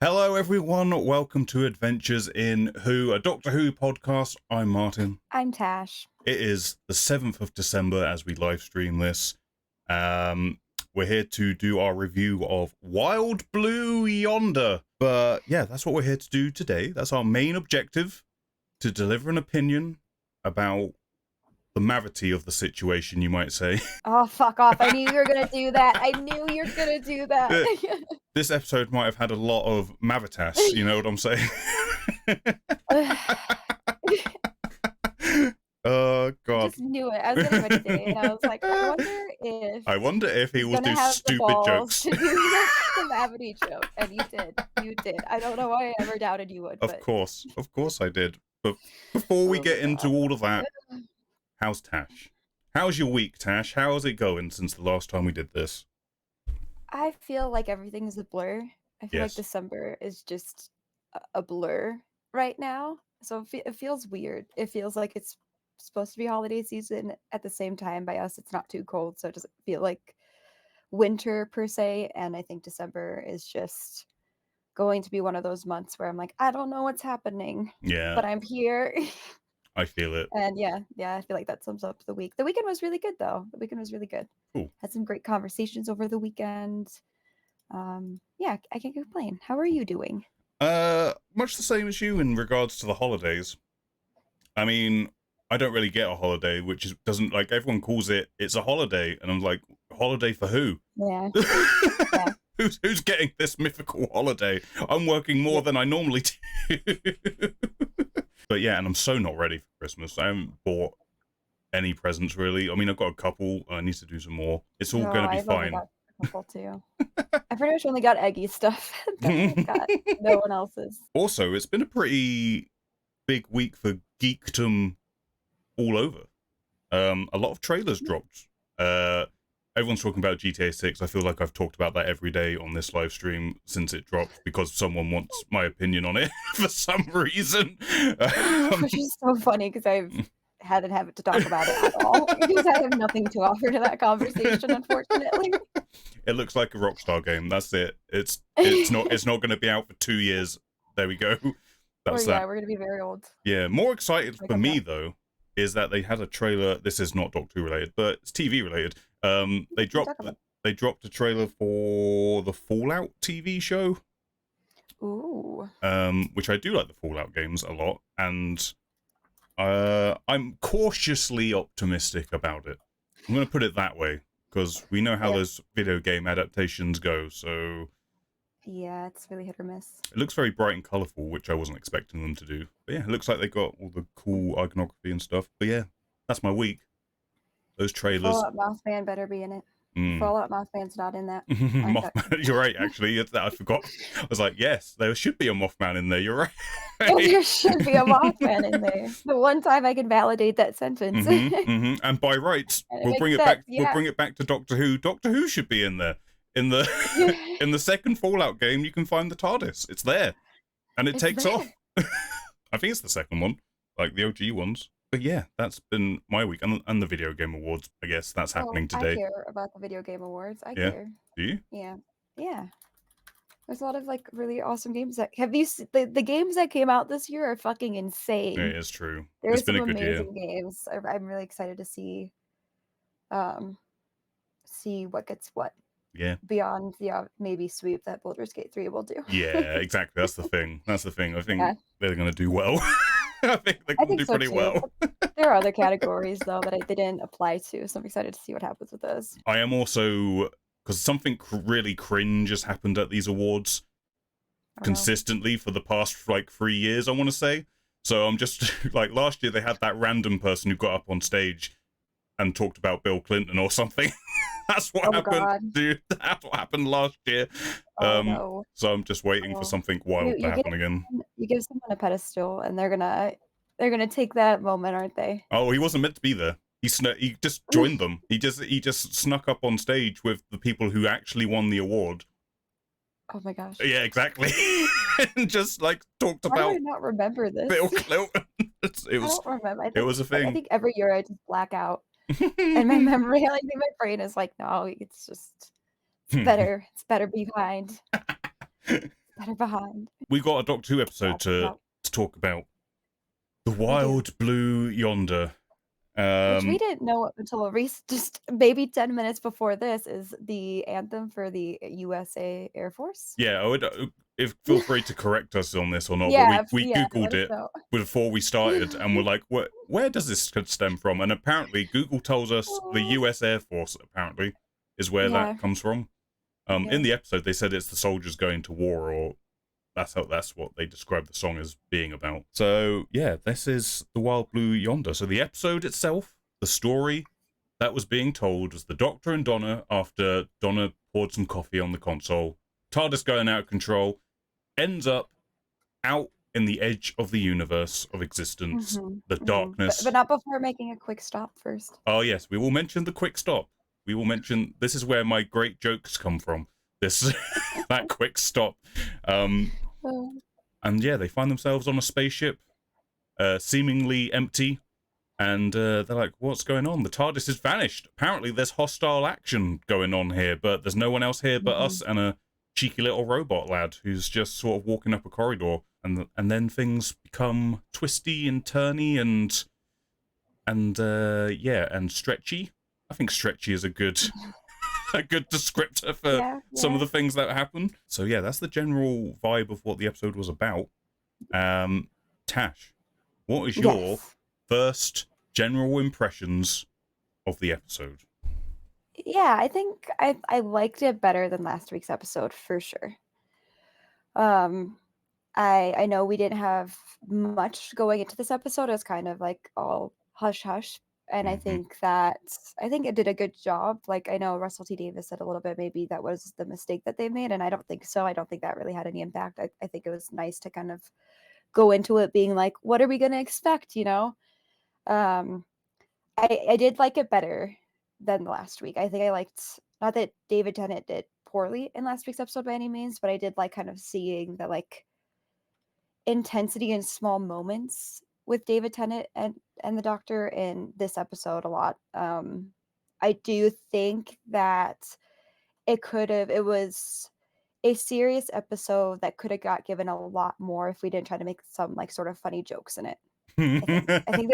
Hello, everyone. Welcome to Adventures in Who, a Doctor Who podcast. I'm Martin. I'm Tash. It is the 7th of December as we live stream this. We're here to do our review of Wild Blue Yonder. But yeah, that's what we're here to do today. That's our main objective, to deliver an opinion about the mavity of the situation, you might say. Oh, fuck off. I knew you were going to do that. I knew you were going to do that. This episode might have had a lot of Mavitas, you know what I'm saying? Oh, God. I just knew it. I was going to today, and I was like, I wonder if he will do stupid jokes. To do the Mavity joke. And you did. You did. I don't know why I ever doubted you would. Of course I did. But before we get into all of that, how's Tash? How's your week, Tash? How's it going since the last time we did this? I feel like everything is a blur. I feel like December is just a blur right now. So it feels weird. It feels like it's supposed to be holiday season. At the same time, by us, it's not too cold, so it doesn't feel like winter per se. And I think December is just going to be one of those months where I'm like, I don't know what's happening. Yeah. But I'm here. I feel it. And yeah, I feel like that sums up the week. The weekend was really good, though. The weekend was really good. Cool. Had some great conversations over the weekend. Yeah, I can't complain. How are you doing? Much the same as you in regards to the holidays. I mean, I don't really get a holiday, which doesn't, like, everyone calls it's a holiday, and I'm like, holiday for who? Yeah. Yeah. Who's getting this mythical holiday? I'm working more than I normally do. But yeah, and I'm so not ready for Christmas. I haven't bought any presents, really. I mean, I've got a couple. I need to do some more. It's all going to be fine. Got a couple, too. I pretty much only got Eggy stuff. I've got no one else's. Also, it's been a pretty big week for geekdom all over. A lot of trailers dropped. Everyone's talking about GTA 6. I feel like I've talked about that every day on this live stream since it dropped because someone wants my opinion on it for some reason. Which is so funny because I've hadn't have it to talk about it at all because I have nothing to offer to that conversation, unfortunately. It looks like a Rockstar game. That's it. It's not going to be out for 2 years. There we go. That's that. We're going to be very old. Yeah, more excited for me though is that they had a trailer. This is not Doctor Who related, but it's TV related. They dropped a trailer for the Fallout TV show. Ooh. Which I do like the Fallout games a lot, and I'm cautiously optimistic about it. I'm going to put it that way because we know how those video game adaptations go. So yeah, it's really hit or miss. It looks very bright and colorful, which I wasn't expecting them to do. But yeah, it looks like they got all the cool iconography and stuff. But yeah, that's my week. Those trailers. Fallout Mothman better be in it. Fallout Mothman's not in that. Mothman, you're right, actually. I forgot. I was like, yes, there should be a Mothman in there. You're right. There should be a Mothman in there. The one time I can validate that sentence. And by rights, we'll bring it back. Yeah. We'll bring it back to Doctor Who. Doctor Who should be in there. In the second Fallout game, you can find the TARDIS. It's there, and it takes off. I think it's the second one, like the OG ones. But yeah, that's been my week, and the video game awards. I guess that's happening today. I care about the video game awards. I care. Do you? Yeah. There's a lot of like really awesome games that have you the games that came out this year are fucking insane. Yeah, it's true. There's some amazing games. I'm really excited to see what gets what. Yeah. Beyond maybe sweep that Baldur's Gate 3 will do. Yeah, exactly. That's the thing. I think they're going to do well. I think they're going to do pretty well. There are other categories, though, that they didn't apply to, so I'm excited to see what happens with those. I am also, because something really cringe has happened at these awards consistently for the past, 3 years, I want to say. So I'm just, last year they had that random person who got up on stage and talked about Bill Clinton or something. That's what happened, dude. That's what happened last year. No. So I'm just waiting for something wild to happen again. You give someone a pedestal, and they're gonna take that moment, aren't they? Oh, he wasn't meant to be there. He just joined them. He just snuck up on stage with the people who actually won the award. Oh my gosh. Yeah, exactly. And just talked about. Why do I not remember this? Bill Clinton. I don't remember. It was a thing. I think every year I just black out. And my memory, my brain is like, no, it's better. It's better be kind. that are behind. We got a Doctor Who episode to talk about. The Wild Blue Yonder. Which we didn't know until just maybe 10 minutes before this is the anthem for the USA Air Force. Yeah, I would feel free to correct us on this or not. Yeah, but we Googled it before we started, and we're like, where does this stem from? And apparently, Google tells us the US Air Force apparently is where that comes from. In the episode, they said it's the soldiers going to war, or that's what they describe the song as being about. So yeah, this is The Wild Blue Yonder. So the episode itself, the story that was being told was the Doctor and Donna, after Donna poured some coffee on the console, TARDIS going out of control, ends up out in the edge of the universe of existence, the darkness. But not before making a quick stop first. Oh yes, we will mention the quick stop. We will mention, this is where my great jokes come from. This that quick stop. And yeah, they find themselves on a spaceship, seemingly empty, and they're like, what's going on? The TARDIS has vanished. Apparently there's hostile action going on here, but there's no one else here but us and a cheeky little robot lad who's just sort of walking up a corridor. And then things become twisty and turny and stretchy. I think stretchy is a good descriptor for some of the things that happen. So yeah, that's the general vibe of what the episode was about. Tash, what is your first general impressions of the episode? Yeah, I think I liked it better than last week's episode for sure. I know we didn't have much going into this episode. It was kind of like all hush hush. And I think it did a good job. Like, I know Russell T. Davies said a little bit, maybe that was the mistake that they made. And I don't think so. I don't think that really had any impact. I think it was nice to kind of go into it being like, what are we going to expect? You know? I did like it better than last week. I think I liked, not that David Tennant did poorly in last week's episode by any means, but I did like kind of seeing the like intensity in small moments with David Tennant and the Doctor in this episode a lot. I do think that it was a serious episode that could have got given a lot more if we didn't try to make some like sort of funny jokes in it. I think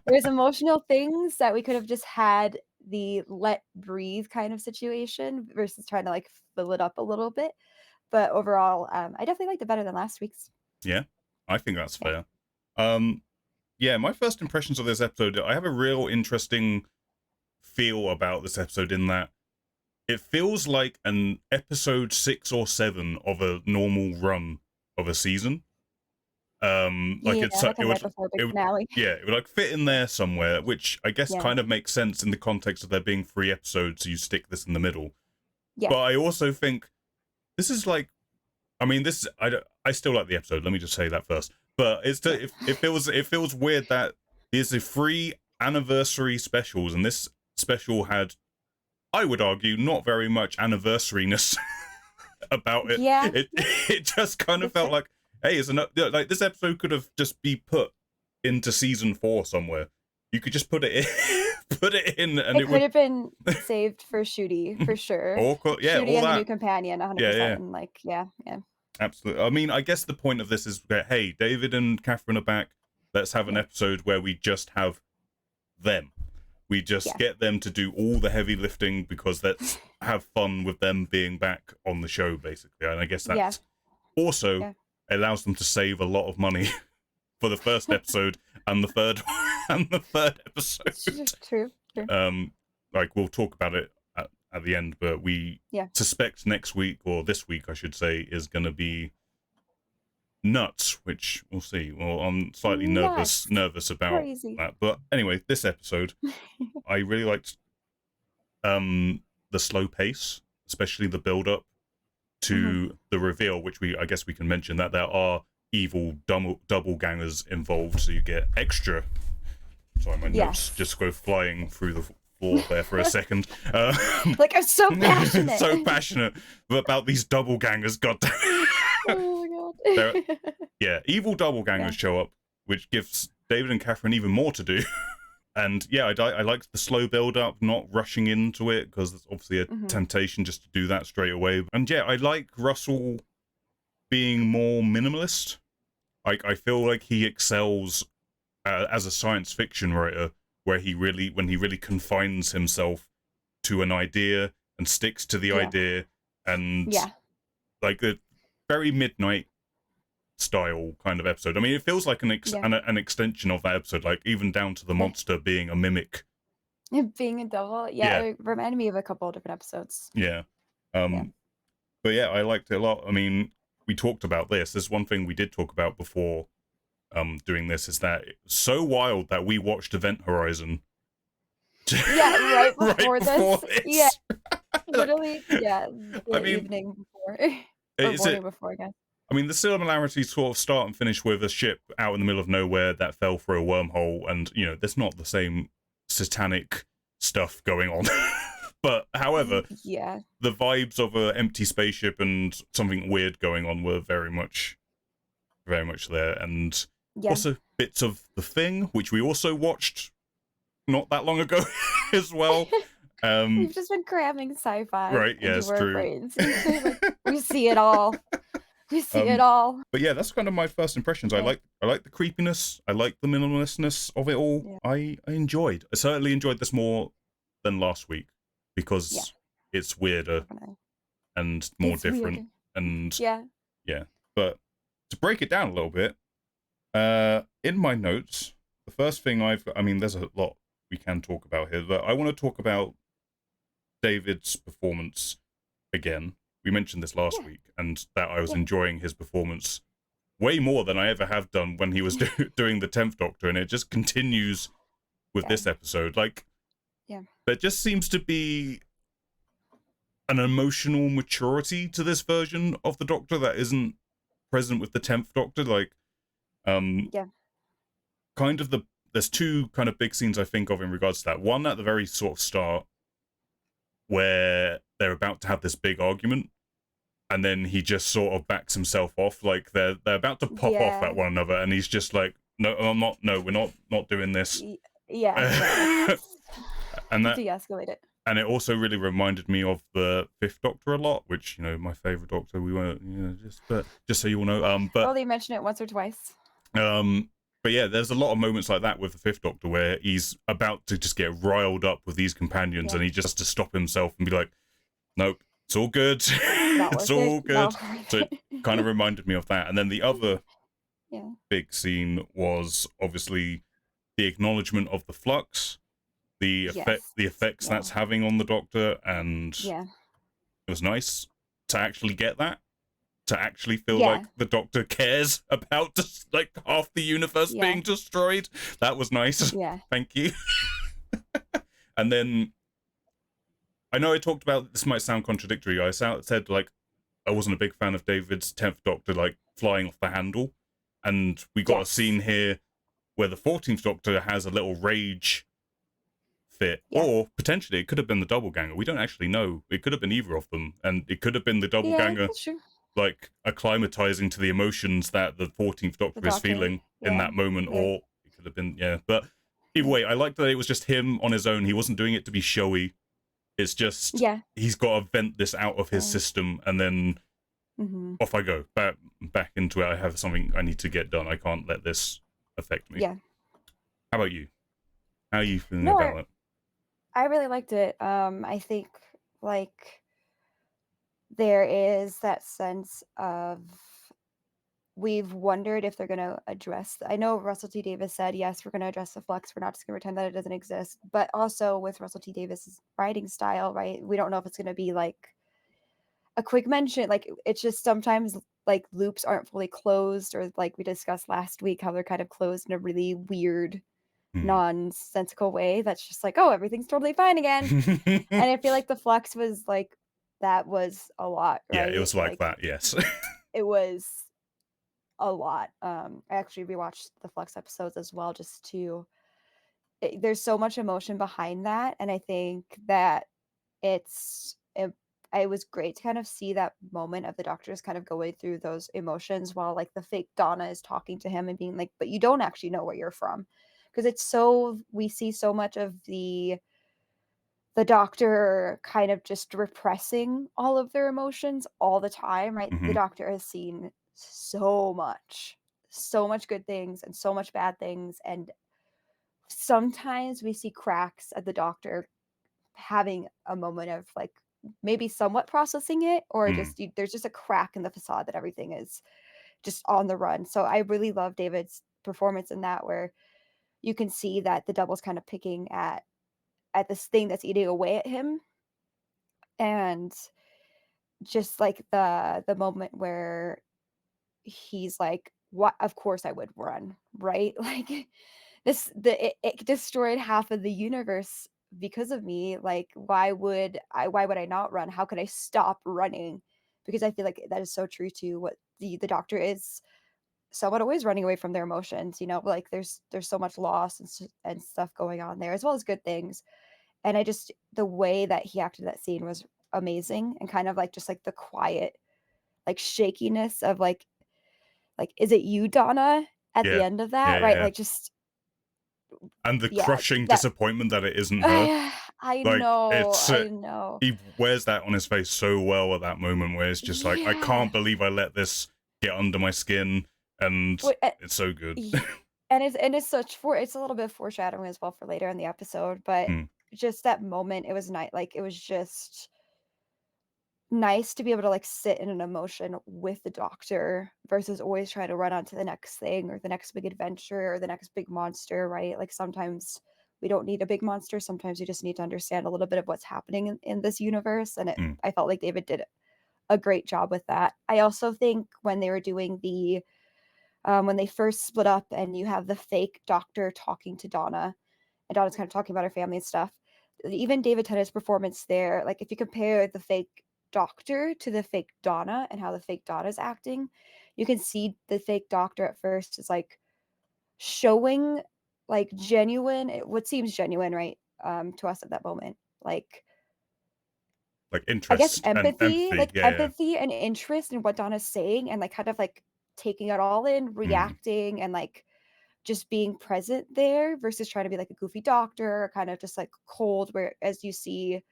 there's emotional things that we could have just had the let breathe kind of situation versus trying to like fill it up a little bit. But overall, I definitely liked it better than last week's. Yeah, I think that's fair. Yeah, my first impressions of this episode, I have a real interesting feel about this episode in that it feels like an episode 6 or 7 of a normal run of a season. It would like fit in there somewhere, which I guess kind of makes sense in the context of there being 3 episodes, so you stick this in the middle. Yeah. But I also think this is like, I mean, I still like the episode. Let me just say that first. But it feels weird that there's a 3 anniversary specials, and this special had, I would argue, not very much anniversaryness about it. Yeah. It just kind of felt like, hey, like this episode could have just be put into season 4 somewhere. You could just put it in, and it could have been saved for Shooty for sure. Shooty and the new companion, 100%. Yeah. And like, yeah. Absolutely. I mean, I guess the point of this is that, hey, David and Catherine are back. Let's have an episode where we just have them. We just get them to do all the heavy lifting because let's have fun with them being back on the show, basically. And I guess that's also allows them to save a lot of money for the first episode and the third episode. True. Like, we'll talk about it at the end, but we suspect next week, or this week I should say, is going to be nuts, which we'll see. Well, I'm slightly nervous about that. But anyway, this episode, I really liked the slow pace, especially the build-up to the reveal, which I guess we can mention that there are evil double gangers involved, so you get extra. Sorry, my notes just go flying through the floor there for a second. Like, I'm so passionate. So passionate about these double gangers. Goddamn. Oh my god. Evil double gangers show up, which gives David and Catherine even more to do. And I liked the slow build up, not rushing into it, because there's obviously a temptation just to do that straight away. And I like Russell being more minimalist. Like, I feel like he excels as a science fiction writer, when he really confines himself to an idea and sticks to the idea, and like a very Midnight style kind of episode. I mean, it feels like an extension of that episode, like even down to the monster being a mimic. Being a devil, it reminded me of a couple of different episodes. But yeah, I liked it a lot. I mean, we talked about this. There's one thing we did talk about before doing this, is that it's so wild that we watched Event Horizon. Right before this. Yeah, literally. Yeah, I mean, evening before, or morning before, I guess. I mean, the similarities sort of start and finish with a ship out in the middle of nowhere that fell through a wormhole, and you know, there's not the same satanic stuff going on. But however, the vibes of an empty spaceship and something weird going on were very much there, and also bits of The Thing, which we also watched not that long ago as well. We've just been cramming sci-fi into our brains. We see it all. We see it all. But yeah, that's kind of my first impressions. I like the creepiness. I like the minimalistness of it all. I certainly enjoyed this more than last week, because it's weirder and more different. Weirder. And yeah. But to break it down a little bit, in my notes, the first thing I mean, there's a lot we can talk about here, but I want to talk about David's performance again. We mentioned this last week, and that I was enjoying his performance way more than I ever have done when he was doing the 10th Doctor, and it just continues with this episode. Like, there just seems to be an emotional maturity to this version of the Doctor that isn't present with the 10th Doctor. Like, kind of there's two kind of big scenes I think of in regards to that. One at the very sort of start, where they're about to have this big argument, and then he just sort of backs himself off, like they're about to pop off at one another, and he's just like, no, we're not doing this. And that de-escalate it. And it also really reminded me of the 5th Doctor a lot, which, you know, my favorite Doctor. We weren't, you know, just so you all know. But they mention it once or twice. But yeah, there's a lot of moments like that with the 5th Doctor where he's about to just get riled up with these companions, and he just has to stop himself and be like, nope, it's all good. It's all good. So it kind of reminded me of that. And then the other big scene was obviously the acknowledgement of the flux, the effects that's having on the Doctor, and it was nice to actually get that. To actually feel like the Doctor cares about just like half the universe being destroyed. That was nice. Thank you. And then I know I talked about, this might sound contradictory. I said like I wasn't a big fan of David's 10th Doctor like flying off the handle, and we got a scene here where the 14th Doctor has a little rage fit, or potentially it could have been the doppelganger. We don't actually know. It could have been either of them, and it could have been the doppelganger like acclimatizing to the emotions that the 14th Doctor is feeling in that moment, or it could have been but either way, I liked that it was just him on his own. He wasn't doing it to be showy. It's just he's got to vent this out of his system, and then off I go back into it. I have something I need to get done. I can't let this affect me. How about you? How are you feeling about it? I really liked it. I think like there is that sense of, we've wondered if they're going to address, I know Russell T Davies said, yes, we're going to address the flux. We're not just going to pretend that it doesn't exist. But also with Russell T Davies' writing style, right? We don't know if it's going to be like a quick mention. Like, it's just sometimes like loops aren't fully closed, or like we discussed last week, how they're kind of closed in a really weird, nonsensical way. That's just like, oh, everything's totally fine again. And I feel like the flux was like, that was a lot, right? Yeah, it was like that, yes. It was a lot. I actually rewatched the Flux episodes as well, just to, there's so much emotion behind that, and I think that it was great to kind of see that moment of the Doctors kind of going through those emotions while like the fake Donna is talking to him and being like, but you don't actually know where you're from, because it's so, we see so much of the Doctor kind of just repressing all of their emotions all the time, right? The Doctor has seen so much good things and so much bad things, and sometimes we see cracks at the Doctor having a moment of, like, maybe somewhat processing it, or Mm. just there's just a crack in the facade that everything is just on the run. So I really love David's performance in that, where you can see that the Double's kind of picking at this thing that's eating away at him, and just like the moment where he's like, "What? Of course I would run, right?" Like it destroyed half of the universe because of me. Like, why would I not run? How could I stop running? Because I feel like that is so true to what the Doctor is somewhat always running away from their emotions, like there's so much loss and stuff going on there, as well as good things. And I just the way that he acted that scene was amazing, and kind of like just like the quiet like shakiness of like, "Is it you, Donna?" At the Yeah. end of Yeah, that, yeah, right? yeah. Like, just And the yeah, crushing that disappointment that it isn't her. I Like, know, it's I know. he wears that on his face so well at that moment where it's just like, I Yeah. can't believe I let this get under my skin, and What it's so good. and it's such for it's a little bit of foreshadowing as well for later in the episode, but Mm, just that moment, it was nice. Like, it was just nice to be able to, like, sit in an emotion with the Doctor versus always trying to run on to the next thing or the next big adventure or the next big monster, right? Like, sometimes we don't need a big monster, sometimes you just need to understand a little bit of what's happening in this universe, and mm. I felt like David did a great job with that. I also think when they were doing when they first split up and you have the fake Doctor talking to Donna, and Donna's kind of talking about her family and stuff. Even David Tennant's performance there, like, if you compare the fake Doctor to the fake Donna and how the fake Donna's acting, you can see the fake Doctor at first is like showing like what seems genuine, right? To us at that moment. Like, Like I guess interest and empathy, empathy. like Yeah, yeah. empathy and interest in what Donna's saying, and like kind of like taking it all in, Mm, reacting, and like just being present there versus trying to be like a goofy doctor or kind of just like cold, where as you see,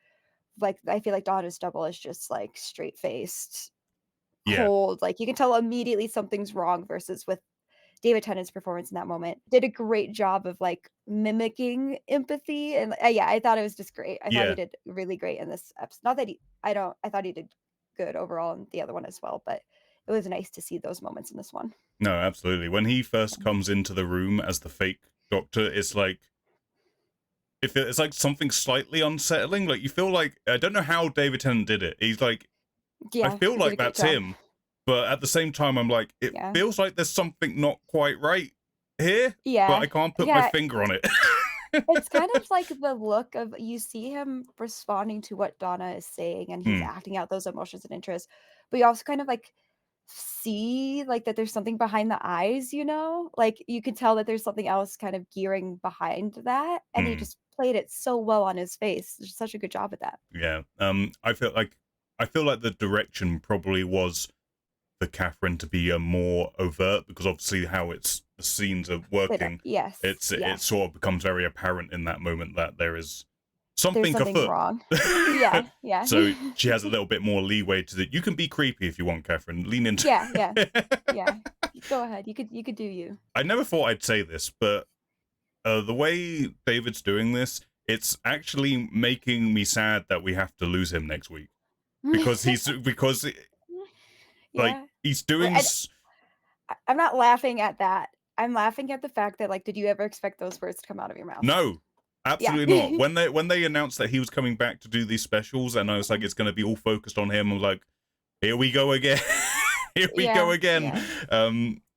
like, I feel like Donna's double is just like straight faced, yeah. cold, like you can tell immediately something's wrong, versus with David Tennant's performance in that moment. Did a great job of like mimicking empathy, and yeah, I thought it was just great. I thought he Yeah. did really great in this episode. Not that I thought he did good overall in the other one as well, but it was nice to see those moments in this one. No, absolutely. When he first comes into the room as the fake Doctor, it's like, it's like something slightly unsettling. Like, you feel like, I don't know how David Tennant did it. He's like, I Yeah, feel he did like a great that's job. him, but at the same time, I'm like, it Yeah. feels like there's something not quite right here, but Yeah. I can't put my Yeah. finger on it. It's kind of like the look of you see him responding to what Donna is saying, and he's Hmm. acting out those emotions and interests, but you also kind of, like, see, like, that there's something behind the eyes, you know? Like, you could tell that there's something else kind of gearing behind that, and he Hmm. just played it so well on his face. Did such a good job at that. Yeah. I feel like the direction probably was for Catherine to be more overt, because obviously how the scenes are working, Yes, it yeah. sort of becomes very apparent in that moment that there is There's something something afoot. wrong. Yeah, yeah. So she has a little bit more leeway to you can be creepy if you want, Catherine. Lean into Yeah, yeah, it. yeah. Go ahead. You could do you. I never thought I'd say this, but the way David's doing this, it's actually making me sad that we have to lose him next week, because like Yeah. he's Well, doing. and I'm not laughing at that. I'm laughing at the fact that, like, did you ever expect those words to come out of your mouth? No, Yeah. absolutely not. When they announced that he was coming back to do these specials, and I was like, it's going to be all focused on him, I'm like, here we go again. Here we go Yeah, again. yeah.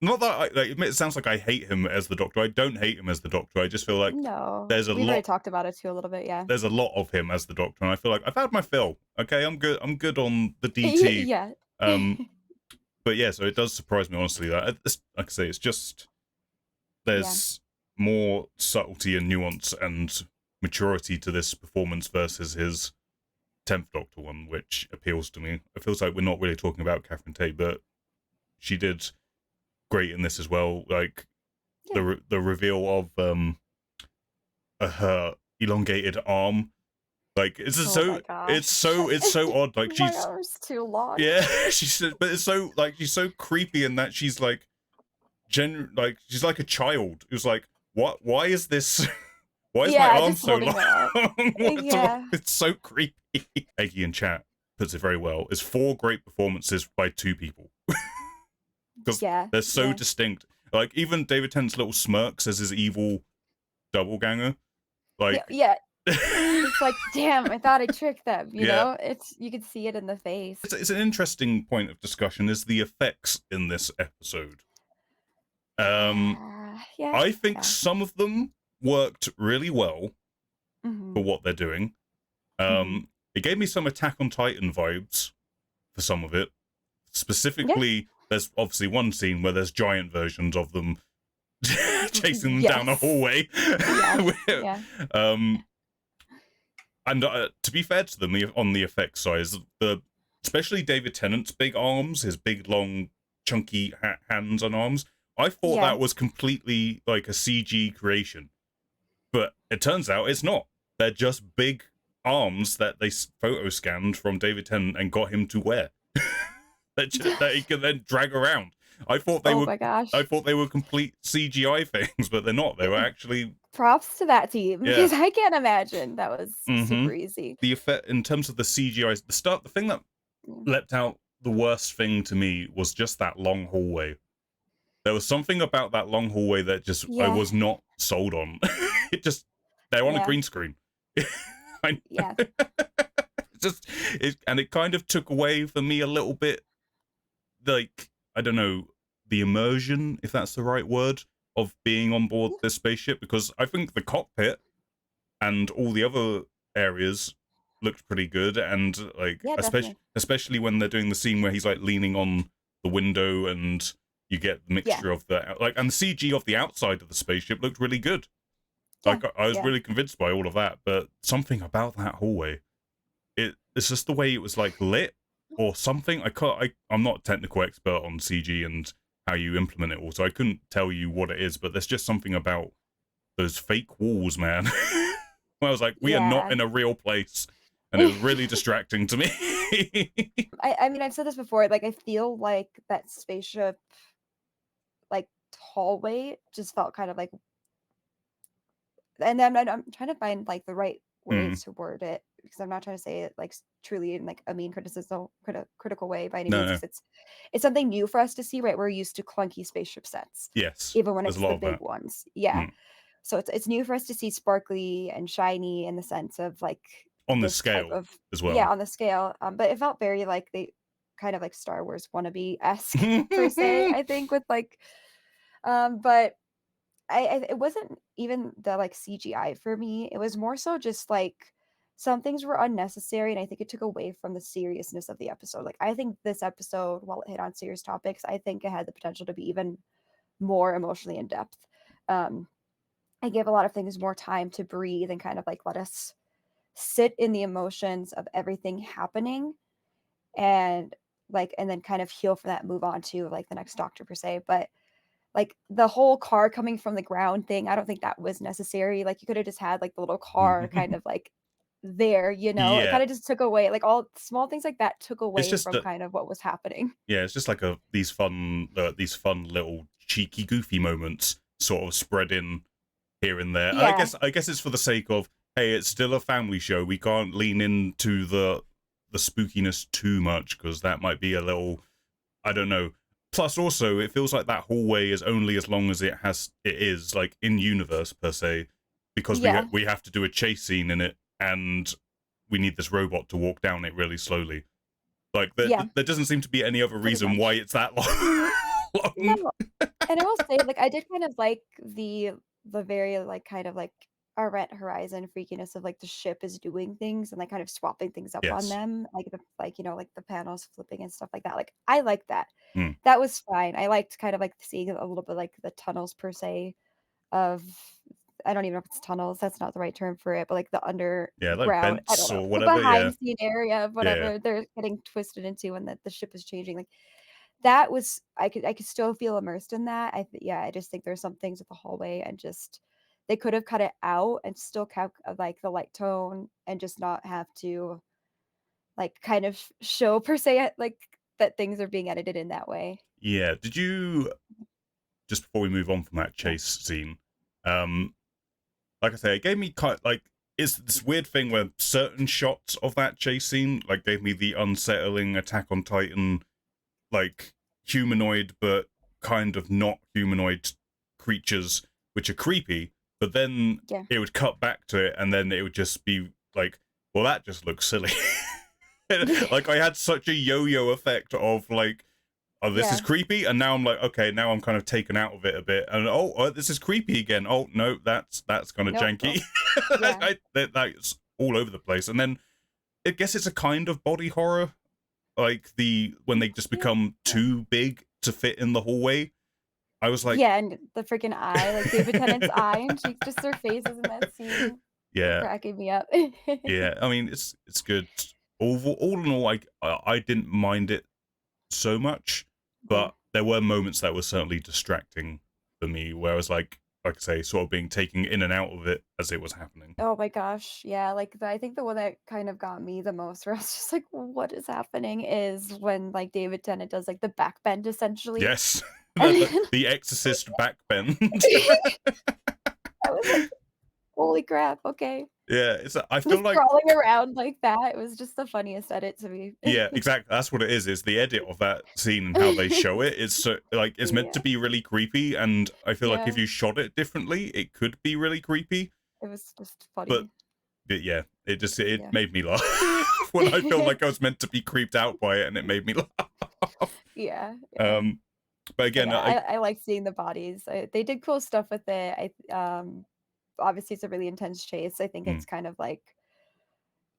Not that it sounds like I hate him as the Doctor. I don't hate him as the Doctor. I just feel like No. there's a We've already lot talked about it too a little bit, yeah. there's a lot of him as the Doctor, and I feel like I've had my fill. Okay, I'm good on the DT. Yeah. Um, but yeah, so it does surprise me, honestly, that like I say, it's just Yeah. there's more subtlety and nuance and maturity to this performance versus his 10th Doctor one, which appeals to me. It feels like we're not really talking about Catherine Tate, but she did great in this as well. Like Yeah. the reveal of her elongated arm Like it's just Oh so my gosh. it's so odd. Like My she's arm's too long. yeah, but it's so like she's so creepy in that she's like like she's like a child who's like, what? Why is this? Why is my Yeah, arm just so holding long? it up. Yeah. It's so creepy. Eggy in chat puts it very well. It's 4 great performances by 2 people because Yeah. they're so Yeah. distinct. Like even David Tennant's little smirks as his evil doppelganger. Like Yeah. It's like, damn, I thought I tricked them, you yeah, know? You could see it in the face. it's an interesting point of discussion. Is the effects in this episode? Yeah. I think some of them worked really well for what they're doing. It gave me some Attack on Titan vibes for some of it. Specifically, there's obviously one scene where there's giant versions of them chasing them down a hallway. Yeah. And to be fair to them, on the effects side, especially David Tennant's big arms, his big, long, chunky hands and arms, I thought that was completely like a CG creation. But it turns out it's not. They're just big arms that they photo scanned from David Tennant and got him to wear. that he can then drag around. I thought they were complete CGI things, but they're not. They were actually props to that team because I can't imagine that was super easy. The effect in terms of the CGI, the thing that leapt out the worst thing to me was just that long hallway. There was something about that long hallway that just I was not sold on. They're on a green screen. Yeah. And it kind of took away for me a little bit, like, I don't know, the immersion, if that's the right word, of being on board this spaceship, because I think the cockpit and all the other areas looked pretty good, and like especially when they're doing the scene where he's like leaning on the window and you get the mixture of the and the CG of the outside of the spaceship looked really good. Like I was really convinced by all of that, but something about that hallway, it's just the way it was like lit or something. I'm not a technical expert on CG and how you implement it all, so I couldn't tell you what it is, but there's just something about those fake walls, man. I was like, we are not in a real place, and it was really distracting to me. I mean, I've said this before, like I feel like that spaceship like hallway just felt kind of like, and then I'm trying to find like the right words to word it, because I'm not trying to say it like truly in like a mean critical way by any means, because it's something new for us to see, right? We're used to clunky spaceship sets, even when it's the big ones, so it's new for us to see sparkly and shiny in the sense of like on the scale as well, on the scale, but it felt very like they kind of like Star Wars wannabe-esque per se, I think, with like but it wasn't even the like CGI for me. It was more so just like some things were unnecessary, and I think it took away from the seriousness of the episode. Like I think this episode, while it hit on serious topics, I think it had the potential to be even more emotionally in depth. I gave a lot of things more time to breathe and kind of like let us sit in the emotions of everything happening, and then kind of heal from that, move on to like the next Doctor per se. But like the whole car coming from the ground thing, I don't think that was necessary. Like you could have just had like the little car kind of like there, you know? It kind of just took away, like all small things like that took away from kind of what was happening. Yeah, it's just like these fun little cheeky, goofy moments sort of spread in here and there. Yeah. I guess it's for the sake of, hey, it's still a family show. We can't lean into the spookiness too much, because that might be a little, I don't know. Plus, also, it feels like that hallway is only as long as it is like in universe per se, because we have to do a chase scene in it, and we need this robot to walk down it really slowly. Like there doesn't seem to be any other reason why it's that long. No. And I will say, like, I did kind of like the very like kind of like Event Horizon freakiness of like the ship is doing things and like kind of swapping things up on them, like like the panels flipping and stuff like that. Like I like that. That was fine. I liked kind of like seeing a little bit like the tunnels per se of, I don't even know if it's tunnels, that's not the right term for it, but like the underground, like I vents don't know, or whatever, the behind scene area of whatever they're getting twisted into, and that the ship is changing. Like that was, I could still feel immersed in that. I just think there's some things with the hallway and just they could have cut it out and still kept like the light tone and just not have to like kind of show per se like that things are being edited in that way. Yeah. Did you, just before we move on from that Yeah. chase scene, like I say, it gave me kind of, like, it's this weird thing where certain shots of that chase scene like gave me the unsettling Attack on Titan, like, humanoid but kind of not humanoid creatures which are creepy, but then Yeah. it would cut back to it and then it would just be like, well, that just looks silly. Like, I had such a yo-yo effect of like, oh, this is Yeah. creepy, and now I'm like, okay, now I'm kind of taken out of it a bit, and this is creepy again. Oh no, that's kind of Nope. janky. Yeah. That's all over the place. And then I guess it's a kind of body horror, like when they just become too big to fit in the hallway. I was like, Yeah, and the freaking eye, like David Tennant's eye and she just their faces in that scene were yeah, cracking me up. yeah. I mean, it's good. All in all, I didn't mind it so much, Yeah. but there were moments that were certainly distracting for me, where I was like I say, sort of being taken in and out of it as it was happening. Oh my gosh, yeah, like, I think the one that kind of got me the most, where I was just like, "What is happening?" is when, like, David Tennant does, like, the backbend, essentially, Yes, and the Exorcist backbend. I was like, "Holy crap, okay." Yeah, I feel Just like crawling around like that, it was just the funniest edit to me. yeah, exactly. That's what it is. It's the edit of that scene and how they show it. It's so, like, it's meant to Yeah, be really creepy, and I feel like if yeah, you shot it differently, it could be really creepy. it was just But funny. yeah, it Yeah. made me laugh when I felt like I was meant to be creeped out by it, and it made me laugh. Yeah, yeah. Um, but But again, yeah, I like seeing the bodies. They did cool stuff with it. Obviously it's a really intense chase. I think mm, it's kind of like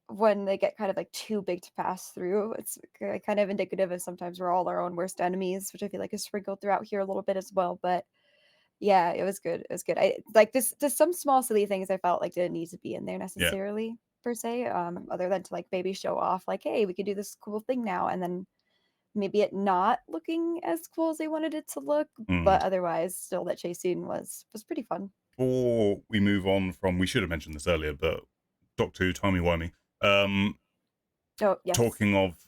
when they get kind of like too big to pass through, it's kind of indicative of sometimes we're all our own worst enemies, which I feel like is sprinkled throughout here a little bit as well. But yeah, it was good. It was good. I like this. Just some small silly things I felt like didn't need to be in there yeah, necessarily per se. Other than to like maybe show off, like, hey, we could do this cool thing now, and then maybe it not looking as cool as they wanted it to look, mm. but otherwise, still that chase scene was pretty fun. Before we move on from, we should have mentioned this earlier, but Doctor Who, timey-wimey. Oh yes, Talking of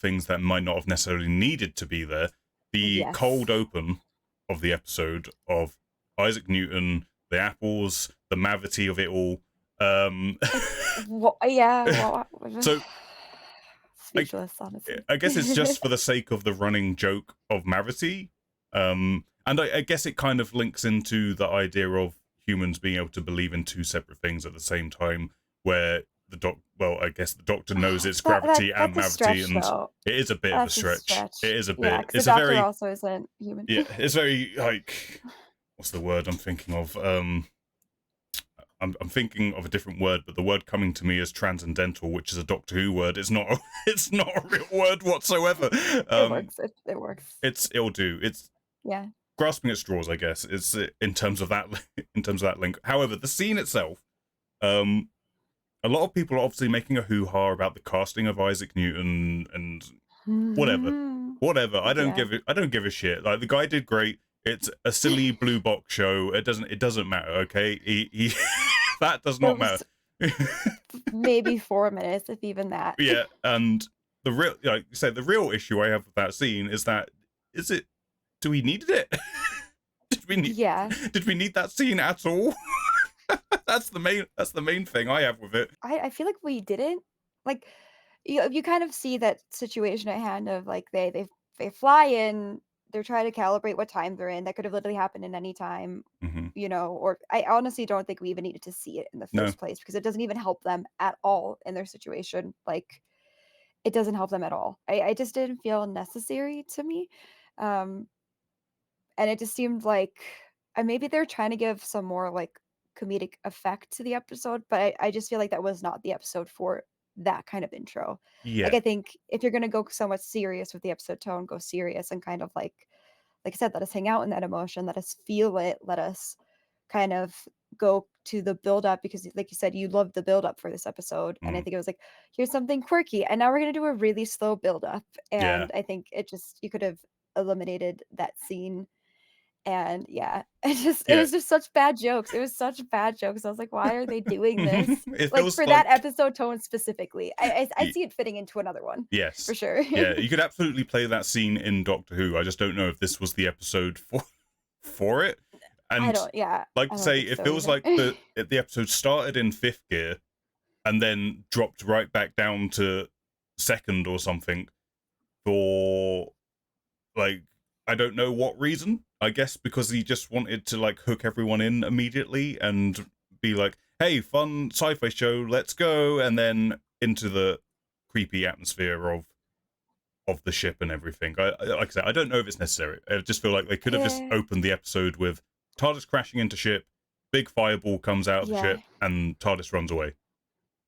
things that might not have necessarily needed to be there, the yes. cold open of the episode of Isaac Newton, the apples, the mavity of it all. Yeah. So I, Speechless, honestly. I guess it's just for the sake of the running joke of mavity. And I guess it kind of links into the idea of humans being able to believe in two separate things at the same time, where I guess the Doctor knows it's gravity and That's a mavity, stretch and though. it is a bit of a That's a stretch. It stretch. is a Yeah, bit. because the It's a doctor very, also isn't human. yeah. It's very like, what's the word I'm thinking of? I'm thinking of a different word, but the word coming to me is transcendental, which is a Doctor Who word. It's not. It's not a real word whatsoever. It works. It works. It'll do. It's Yeah. grasping at straws, I guess. It's in terms of that in terms of that link. However, the scene itself, um, a lot of people are obviously making a hoo-ha about the casting of Isaac Newton and whatever, Mhm. whatever. Yeah. I don't give a shit. Like, the guy did great. It's a silly blue box show. It doesn't matter. Okay, he that does It not matter. was maybe 4 minutes, if even that. Yeah, and the real, like you said, the real issue I have with that scene is that do we needed it? did we need Yeah. did we need that scene at all? That's the main thing I have with it. I feel like we didn't. Like, you kind of see that situation at hand of, like, they fly in, they're trying to calibrate what time they're in. That could have literally happened in any time, Hmm. or I honestly don't think we even needed to see it in the No, first place because it doesn't even help them at all in their situation. Like, it doesn't help them at all. I just didn't feel necessary to me. Um, and it just seemed like maybe they're trying to give some more, like, comedic effect to the episode, but I just feel like that was not the episode for that kind of intro. Like, yeah, I think if you're gonna go somewhat serious with the episode tone, go serious and kind of like I said, let us hang out in that emotion, let us feel it, let us kind of go to the build up because like you said, you loved the build up for this episode. And I mm, think it was like, here's something quirky. And now we're gonna do a really slow build up. yeah, And I think it just you could have eliminated that scene And yeah, it was just such bad jokes. It was such bad jokes. I was like, why are they doing this? It Like feels for that like episode tone specifically. I see it fitting into another one for yes, sure. yeah. You could absolutely play that scene in Doctor Who. I just don't know if this was the episode for it. I And don't, yeah, like I to don't say, think it so feels either. like the episode started in fifth gear and then dropped right back down to second or something for like I don't know what reason. I guess because he just wanted to like hook everyone in immediately and be like, "Hey, fun sci-fi show, let's go!" And then into the creepy atmosphere of the ship and everything. Like I said, I don't know if it's necessary. I just feel like they could have just Yeah, opened the episode with TARDIS crashing into ship, big fireball comes out of the yeah, ship, and TARDIS runs away.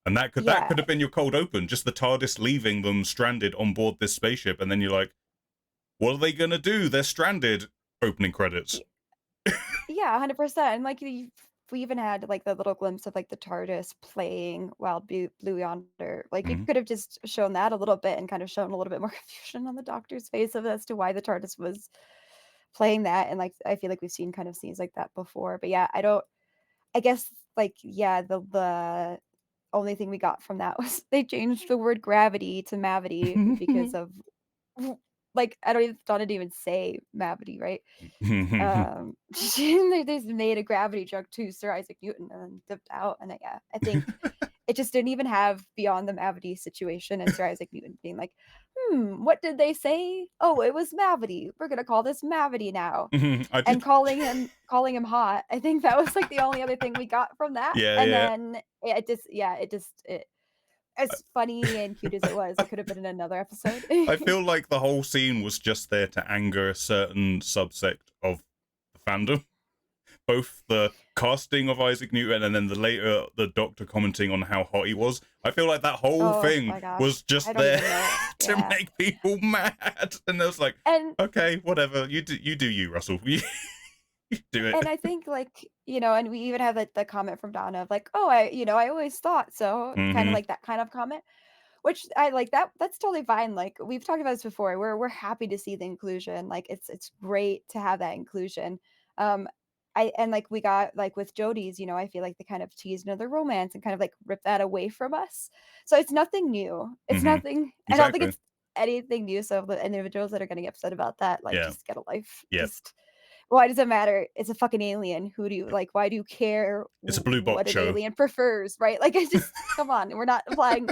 And that could yeah, have been your cold open, just the TARDIS leaving them stranded on board this spaceship, and then you're like, what are they gonna do? They're stranded. Opening credits. yeah, 100%. And like we even had like the little glimpse of like the TARDIS playing while Blue Yonder. Like you Mm-hmm. could have just shown that a little bit and kind of shown a little bit more confusion on the Doctor's face of as to why the TARDIS was playing that. And like I feel like we've seen kind of scenes like that before. But yeah, I guess like yeah, the only thing we got from that was they changed the word gravity to mavity because of like I don't even thought it even say mavity, right? They just made a gravity joke to Sir Isaac Newton and then dipped out. And yeah, I think it just didn't even have beyond the Mavity situation and Sir Isaac Newton being like, what did they say? Oh, it was Mavity. We're gonna call this Mavity now. I And did. calling him hot. I think that was like the only other thing we got from that. Yeah, And yeah. then it as funny and cute as it was, it could have been in another episode. I feel like the whole scene was just there to anger a certain subsect of the fandom. Both the casting of Isaac Newton and then the Doctor commenting on how hot he was. I feel like that whole Oh thing my gosh. was I just don't there even know. to Yeah. make people mad. And I was like, And okay, whatever. You do you, Russell. You do it. And I think, like, and we even have, like, the comment from Donna of, like, "Oh, I always thought so," kinda Mm-hmm. like that kind of comment, which I like that's totally fine, like, we've talked about this before, we're happy to see the inclusion, like, it's great to have that inclusion, um, like, we got like, with Jodie's, I feel like they kind of teased another romance and kind of, like, ripped that away from us, so it's nothing new, it's Mm-hmm. nothing I don't think Exactly. it's anything new, so the individuals that are getting upset about that, like, Yeah. just get a life, Yeah. just why does it matter? It's a fucking alien. Who do you like? Why do you care It's a blue what box an show. alien prefers, right? Like, I just come on. We're not applying.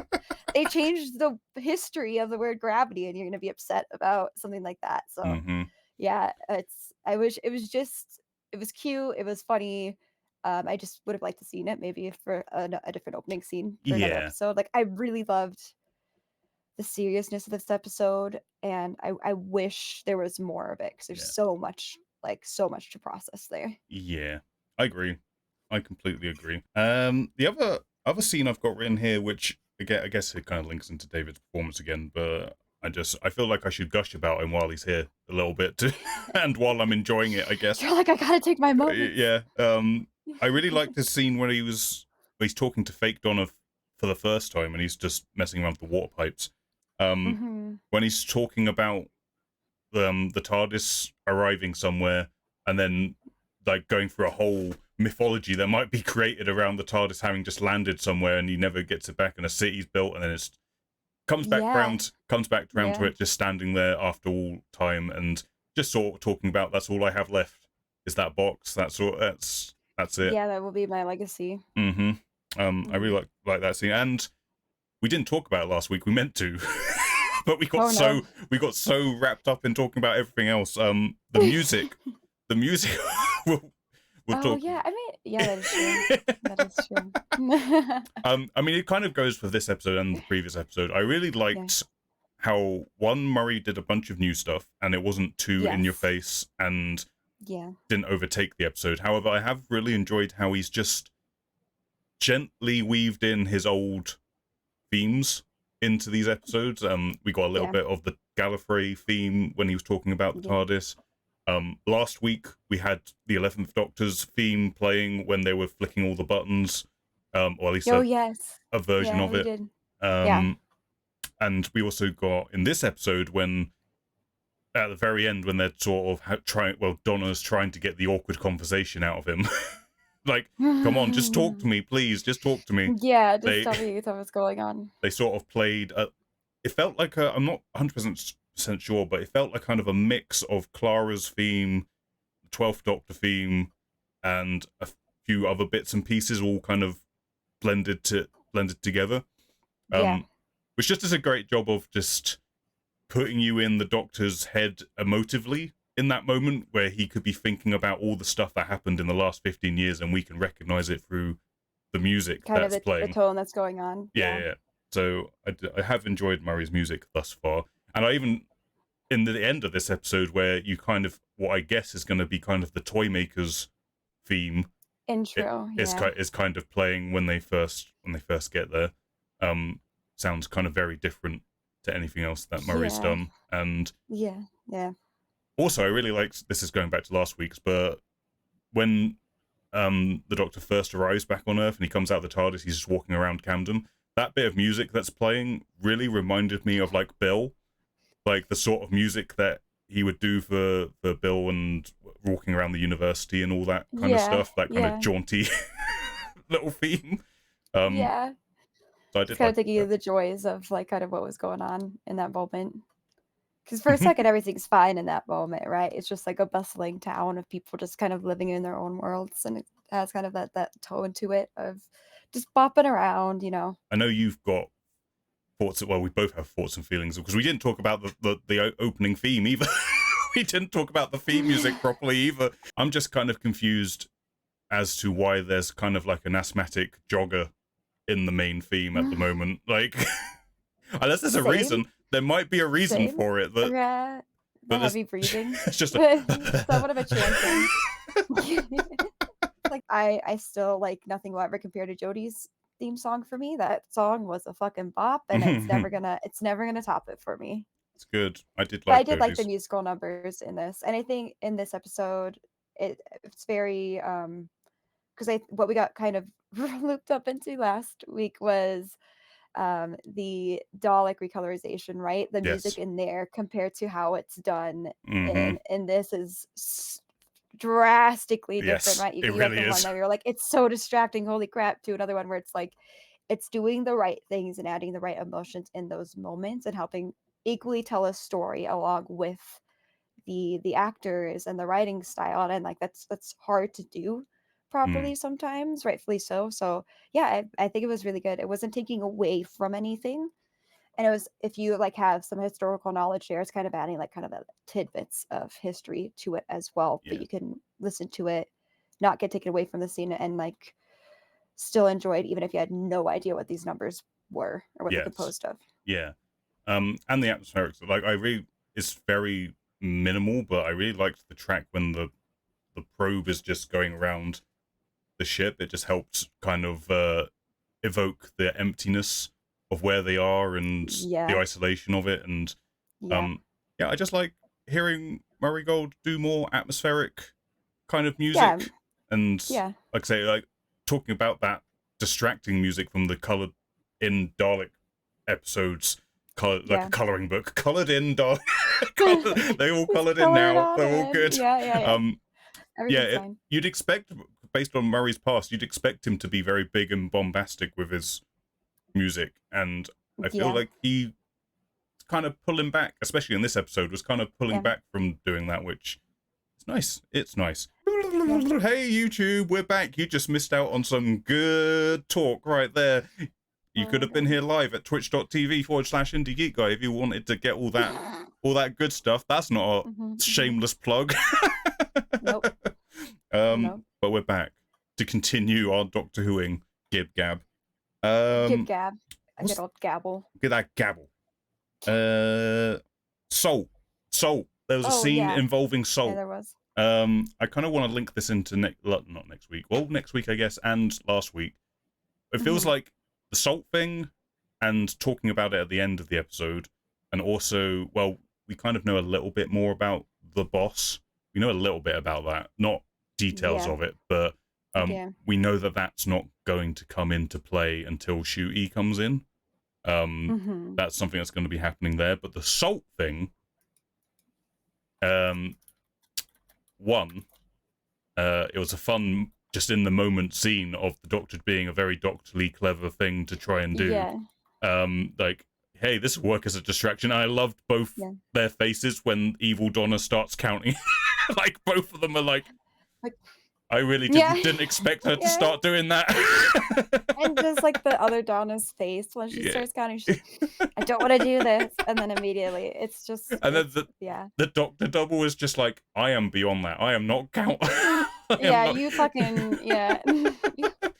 They changed the history of the word gravity, and you're gonna be upset about something like that. So, Mm-hmm. yeah, it's. I wish it was just. It was cute. It was funny. I just would have liked to seen it maybe for a different opening scene for another Yeah. episode. Like, I really loved the seriousness of this episode, and I wish there was more of it because there's Yeah. so much to process there. Yeah. I agree. I completely agree. The other scene I've got written here, which again I guess it kind of links into David's performance again, but I feel like I should gush about him while he's here a little bit too, and while I'm enjoying it, I guess. You're like, I gotta take my moments. Yeah. I really liked the scene where he's talking to fake Donna for the first time, and he's just messing around with the water pipes. Hmm. When he's talking about the TARDIS arriving somewhere and then like going through a whole mythology that might be created around the TARDIS having just landed somewhere and he never gets it back and a city's built and then it comes back Yeah, around to yeah, it just standing there after all time and just sort of talking about that's all I have left is that box. That's it. yeah. That will be my legacy. Mm-hmm. I Mhm. really like that scene, and we didn't talk about it last week. We meant to, but Oh no. we got so wrapped up in talking about everything else. The music, the music. we'll Oh talk. yeah. I mean, yeah, that is true. That is true. I mean, it kind of goes for this episode and the previous episode. I really Yeah. liked how Murray did a bunch of new stuff, and it wasn't too in your Yes. face and Yeah. didn't overtake the episode. However, I have really enjoyed how he's just gently weaved in his old themes into these episodes. We got a little Yeah. bit of the Gallifrey theme when he was talking about the Yeah. TARDIS. Last week we had the 11th Doctor's theme playing when they were flicking all the buttons, or at least Oh yes. a version Yeah, of we it. did. Yeah. And we also got in this episode when at the very end when they're sort of Donna's trying to get the awkward conversation out of him. Like, come on, just talk to me, please, just talk to me. Yeah, just They tell me what's going on. they sort of played it felt like I'm not 100% sure, but it felt like kind of a mix of Clara's theme, the 12th Doctor theme, and a few other bits and pieces all kind of blended together. Yeah. Which just does a great job of just putting you in the Doctor's head emotively in that moment where he could be thinking about all the stuff that happened in the last 15 years and we can recognize it through the music Kind that's of playing. the tone that's going on. Yeah. So I have enjoyed Murray's music thus far. And I even, in the end of this episode where you kind of, what I guess is going to be kind of the Toymakers theme. Intro, is kind of playing when they first get there. Sounds kind of very different to anything else that Murray's done. And yeah. Also, I really liked, this is going back to last week's, but when the Doctor first arrives back on Earth and he comes out of the TARDIS, he's just walking around Camden. That bit of music that's playing really reminded me of like Bill, like the sort of music that he would do for Bill and walking around the university and all that kind of stuff, that kind of jaunty little theme. Yeah. So I did kind of thinking of the joys of like kind of what was going on in that moment. Because for a second, everything's fine in that moment, right? It's just like a bustling town of people just kind of living in their own worlds, and it has kind of that tone to it of just bopping around, you know. I know you've got thoughts. Well, we both have thoughts and feelings because we didn't talk about the opening theme either. We didn't talk about the theme music properly either. I'm just kind of confused as to why there's kind of like an asthmatic jogger in the main theme at the moment. Like, unless there's a reason, there might be a reason for it. The heavy breathing. It's just somewhat of a chanting. Like I still like Nothing Will Ever Compare to Jodie's theme song for me. That song was a fucking bop, and it's never gonna top it for me. It's good. I did like the musical numbers in this, and I think in this episode it's very because what we got kind of looped up into last week was the Dalek recolorization, right? The music in there compared to how it's done in this is drastically different, right? You really have the one that you're like, it's so distracting, holy crap, to another one where it's like it's doing the right things and adding the right emotions in those moments and helping equally tell a story along with the actors and the writing style, and like that's hard to do properly sometimes, rightfully so. So yeah, I think it was really good. It wasn't taking away from anything, and it was, if you like have some historical knowledge there, it's kind of adding like kind of tidbits of history to it as well. But you can listen to it, not get taken away from the scene, and like still enjoy it even if you had no idea what these numbers were or what they're composed of. And the atmospheric, like, it's very minimal, but I really liked the track when the probe is just going around the ship. It just helped kind of evoke the emptiness of where they are and the isolation of it. And I just like hearing Murray Gold do more atmospheric kind of music. And like I say, like talking about that distracting music from the colored in Dalek episodes, like a coloring book, colored in Dalek. They all colored in now. They're all good. You'd expect, based on Murray's past, you'd expect him to be very big and bombastic with his music, and I feel like he kind of pulling back, especially in this episode, was kind of pulling back from doing that, which is nice. It's nice. Hey YouTube, we're back. You just missed out on some good talk right there. You could have been here live at twitch.tv/IndieGeekGuy if you wanted to get all that good stuff. That's not a shameless plug. Nope. But we're back to continue our Doctor Whoing gib gab. Gib gab. A good old gabble. Get that gabble. Salt. There was a scene involving salt. Yeah, there was. I kind of want to link this into not next week. Well, next week, I guess, and last week. It feels like the salt thing and talking about it at the end of the episode, and also, well, we kind of know a little bit more about the boss. We know a little bit about that, not details of it, but we know that that's not going to come into play until Shooty comes in. That's something that's going to be happening there. But the salt thing, One, it was a fun, just in the moment scene of the Doctor being a very doctorly clever thing to try and do. Like, hey, this will work as a distraction. I loved both their faces when Evil Donna starts counting. Like, both of them are like I really didn't expect her to start doing that. And just like the other Donna's face when she starts counting, she's like, I don't want to do this. And then immediately it's just, and then the Doctor double is just like, I am beyond that. I am not count. You fucking,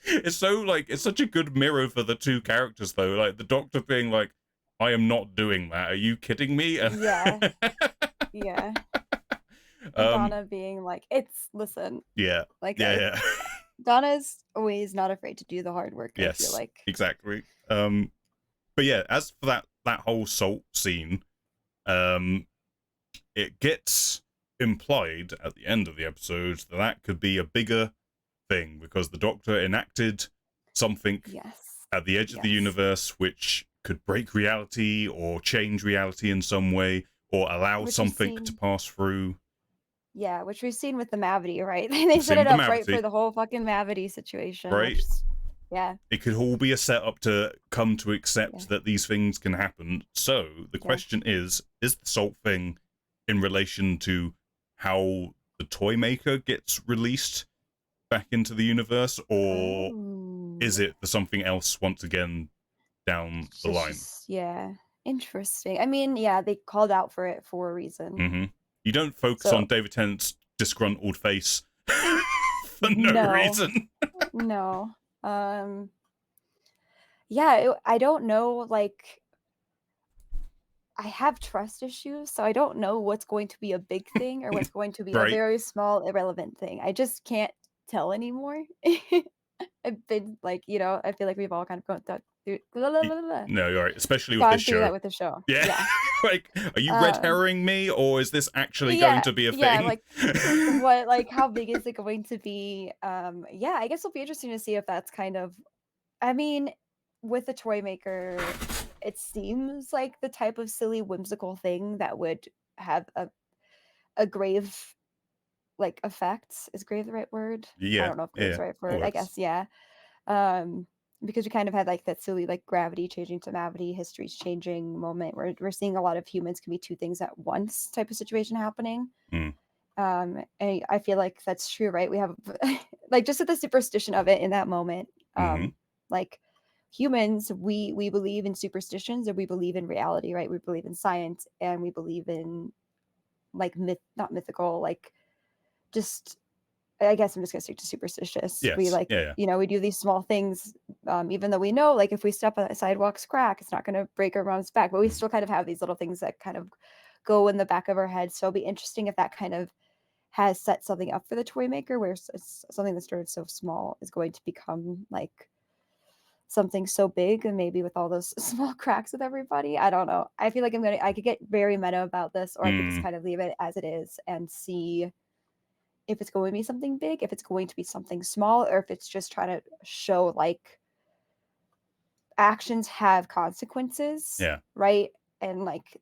It's so like, it's such a good mirror for the two characters though. Like the Doctor being like, I am not doing that. Are you kidding me? Yeah. Donna being like, listen. Yeah. Like, yeah. Donna's always not afraid to do the hard work, I feel like. Exactly. But yeah, as for that whole salt scene, it gets implied at the end of the episode that could be a bigger thing because the Doctor enacted something at the edge of the universe which could break reality or change reality in some way or allow something to pass through. Yeah, which we've seen with the Mavity, right? They set it up right for the whole fucking Mavity situation. Right. Yeah. It could all be a setup to come to accept that these things can happen. So the question is the salt thing in relation to how the toy maker gets released back into the universe, or is it for something else once again down the line? Yeah. Interesting. I mean, they called out for it for a reason. You don't focus on David Tennant's disgruntled face for no reason. No. I don't know, like, I have trust issues, so I don't know what's going to be a big thing or what's going to be a very small, irrelevant thing. I just can't tell anymore. I've been like, I feel like we've all kind of gone through. No, you're right, especially with this show. That with the show. Yeah. Like, are you red herring me, or is this actually going to be a thing? Yeah, like, what, like, how big is it going to be? I guess it'll be interesting to see if that's kind of, I mean, with the toy maker, it seems like the type of silly, whimsical thing that would have a grave, like, effect. Is grave the right word? Yeah. I don't know if grave is the right word. I guess, because we kind of had like that silly, like, gravity changing to Mavity, history's changing moment where we're seeing a lot of humans can be two things at once type of situation happening. And I feel like that's true, right? We have like just the superstition of it in that moment. Like humans, we believe in superstitions or we believe in reality, right? We believe in science and we believe in like not mythical, like just, I guess I'm just gonna stick to superstitious. We like, we do these small things, even though we know, like, if we step on a sidewalk's crack, it's not gonna break our mom's back, but we still kind of have these little things that kind of go in the back of our head. So it'll be interesting if that kind of has set something up for the toy maker, where it's something that started so small is going to become like something so big, and maybe with all those small cracks with everybody. I don't know. I feel like I could get very meta about this, or I could just kind of leave it as it is and see if it's going to be something big, if it's going to be something small, or if it's just trying to show like actions have consequences. Right. And like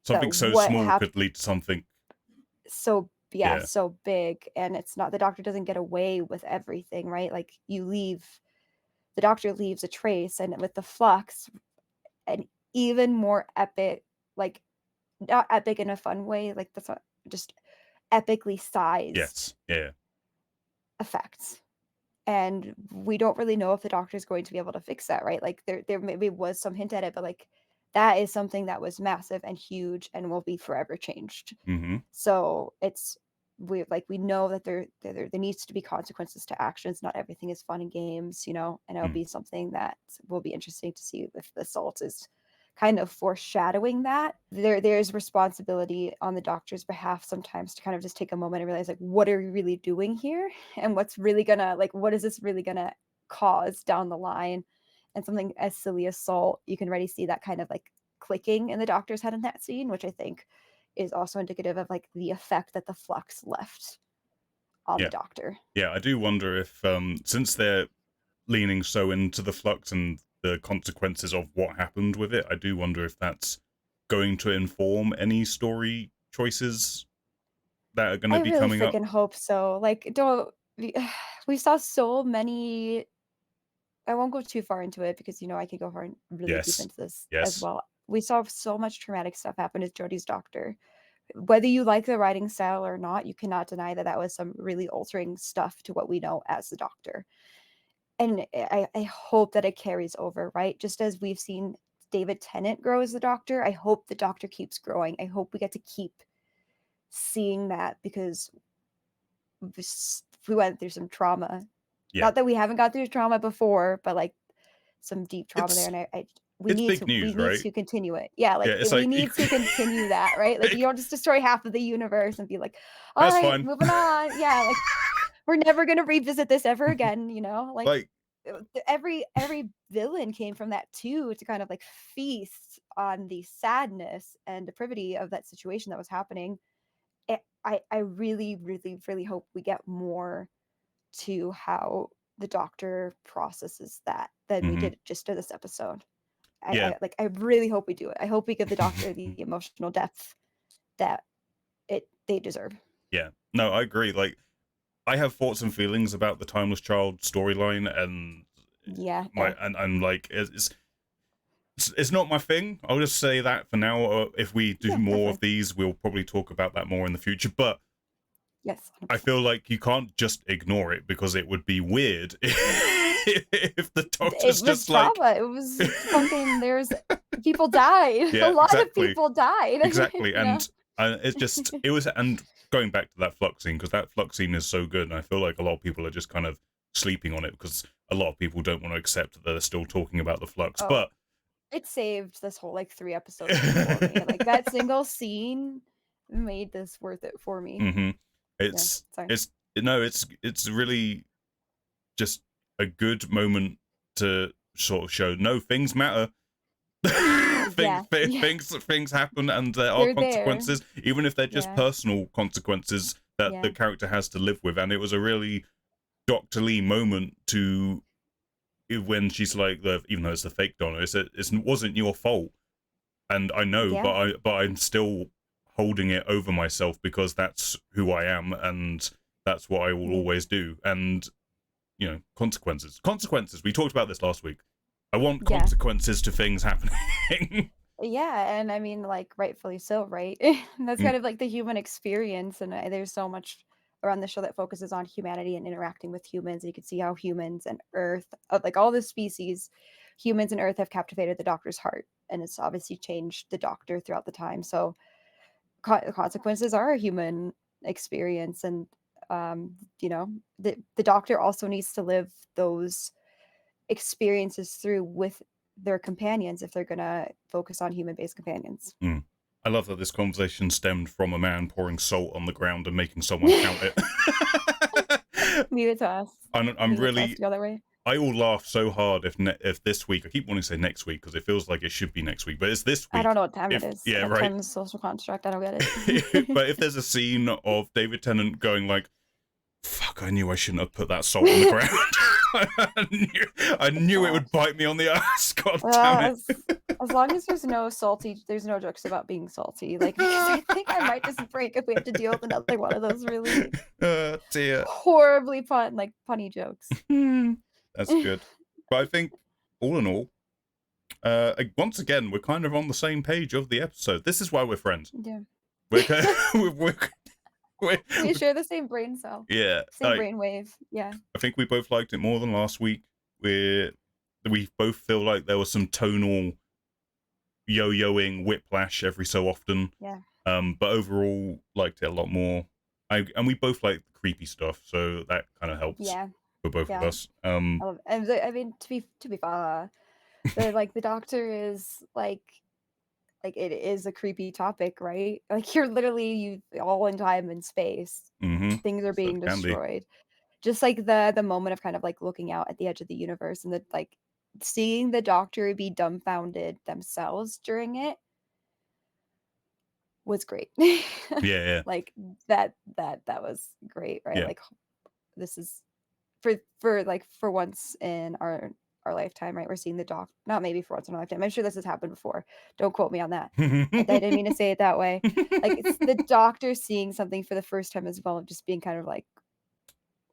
something so small could lead to something so so big. And it's not, the Doctor doesn't get away with everything, right? Like the Doctor leaves a trace, and with the flux, an even more epic, like not epic in a fun way, like that's not just epically sized effects. And we don't really know if the Doctor is going to be able to fix that, right? Like there maybe was some hint at it, but like that is something that was massive and huge and will be forever changed. So we know that there needs to be consequences to actions. Not everything is fun and games, and it'll be something that will be interesting to see if the salt is kind of foreshadowing that. There's responsibility on the Doctor's behalf sometimes to kind of just take a moment and realize, like, what are we really doing here, and what's really gonna, like, what is this really gonna cause down the line. And something as silly as salt, you can already see that kind of like clicking in the Doctor's head in that scene, which I think is also indicative of like the effect that the flux left on the Doctor. I do wonder if since they're leaning so into the flux and the consequences of what happened with it, I do wonder if that's going to inform any story choices that are going to I be really coming up? freaking hope so. Like, don't we saw so many. I won't go too far into it because I could go really deep Yes. into this as Yes. well. We saw so much traumatic stuff happen as Jodie's doctor. Whether you like the writing style or not, you cannot deny that that was some really altering stuff to what we know as the doctor. And I hope that it carries over, right? Just as we've seen David Tennant grow as the doctor, I hope the doctor keeps growing. I hope we get to keep seeing that because we went through some trauma. Yeah. Not that we haven't got through trauma before, but like some deep trauma there. It's And we it's need big to news, right? continue it. Yeah, Yeah, like it's we like need to continue that, right? Like you don't just destroy half of the universe and be like, all that's right, fine. moving on. Yeah, like we're never gonna revisit this ever again, Like Like every villain came from that too, to kind of like feast on the sadness and depravity of that situation that was happening. I really, really, really hope we get more to how the doctor processes that than we mhm. did just in this episode. Yeah. I really hope we do it. I hope we give the doctor the emotional depth that they deserve. Yeah. No, I agree. Like I have thoughts and feelings about the Timeless Child storyline, and Yeah, my and like it's not my thing. I'll just say that for now. If we do yeah, more of definitely. these, we'll probably talk about that more in the future. But Yes, I 100%. feel like you can't just ignore it because it would be weird if the It doctor's was just like, trauma. It was fucking. There's people died. A yeah, lot of exactly, people died. exactly, you know. and it was, and going back to that flux scene, because that flux scene is so good, and I feel like a lot of people are just kind of sleeping on it because a lot of people don't want to accept that they're still talking about the flux, Oh, but it saved this whole like 3 episodes for me. Like that single scene made this worth it for me. hmm Yeah. Sorry. it's no, it's really just a good moment to sort of show no, things matter. Yeah. Yeah. Things happen, and there are They're there. consequences, even if they're just Yeah. personal consequences that the Yeah. character has to live with. And it was a really Doctor Lee moment to when she's like, even though it's the fake Donna, it wasn't your fault, and I know, Yeah. but I'm still holding it over myself because that's who I am, and that's what I will Yeah. always do. And consequences. We talked about this last week. I want Yeah. consequences to things happening. Yeah, and I mean, like, rightfully so, right? That's Mm, kind of like the human experience, and there's so much around the show that focuses on humanity and interacting with humans. And you can see how humans and Earth, like all the species, humans and Earth have captivated the Doctor's heart, and it's obviously changed the Doctor throughout the time. So consequences are a human experience, and the Doctor also needs to live those experiences through with their companions if they're gonna focus on human-based companions. mm. I love that this conversation stemmed from a man pouring salt on the ground and making someone count it. Leave it to us. I'm Leave it to us really. to go that way. I will laugh so hard if this week. I keep wanting to say next week because it feels like it should be next week, but it's this I don't week. know what time it If is. yeah, Like, right. time is a social construct. I don't get it. But if there's a scene of David Tennant going like, "Fuck, I knew I shouldn't have put that salt on the ground." I knew it would bite me on the ass. God damn it. As long as there's no jokes about being salty. Like, because I think I might just break if we have to deal with another one of those really Dear. horribly punny jokes. That's good. But I think all in all, once again, we're kind of on the same page of the episode. This is why we're friends. Yeah. We're We share the same brain cell. yeah. Same brain wave. Yeah. I think we both liked it more than last week. We both feel like there was some tonal yo-yoing whiplash every so often. Yeah. But overall liked it a lot more. And we both like the creepy stuff, so that kind of helps. Yeah. For both of us. I love it. And I mean, to be fair, the Doctor is like it is a creepy topic, right? Like you're literally all in time and space. Mm-hmm. Things are being destroyed. Just like the moment of kind of like looking out at the edge of the universe and like seeing the Doctor be dumbfounded themselves during it was great. Yeah. Like that was great, right? Yeah. Like this is for once in our our lifetime, right? We're seeing the doc, not maybe for once in our lifetime. I'm sure this has happened before. Don't quote me on that. I didn't mean to say it that way. Like it's the doctor seeing something for the first time as well, just being kind of like,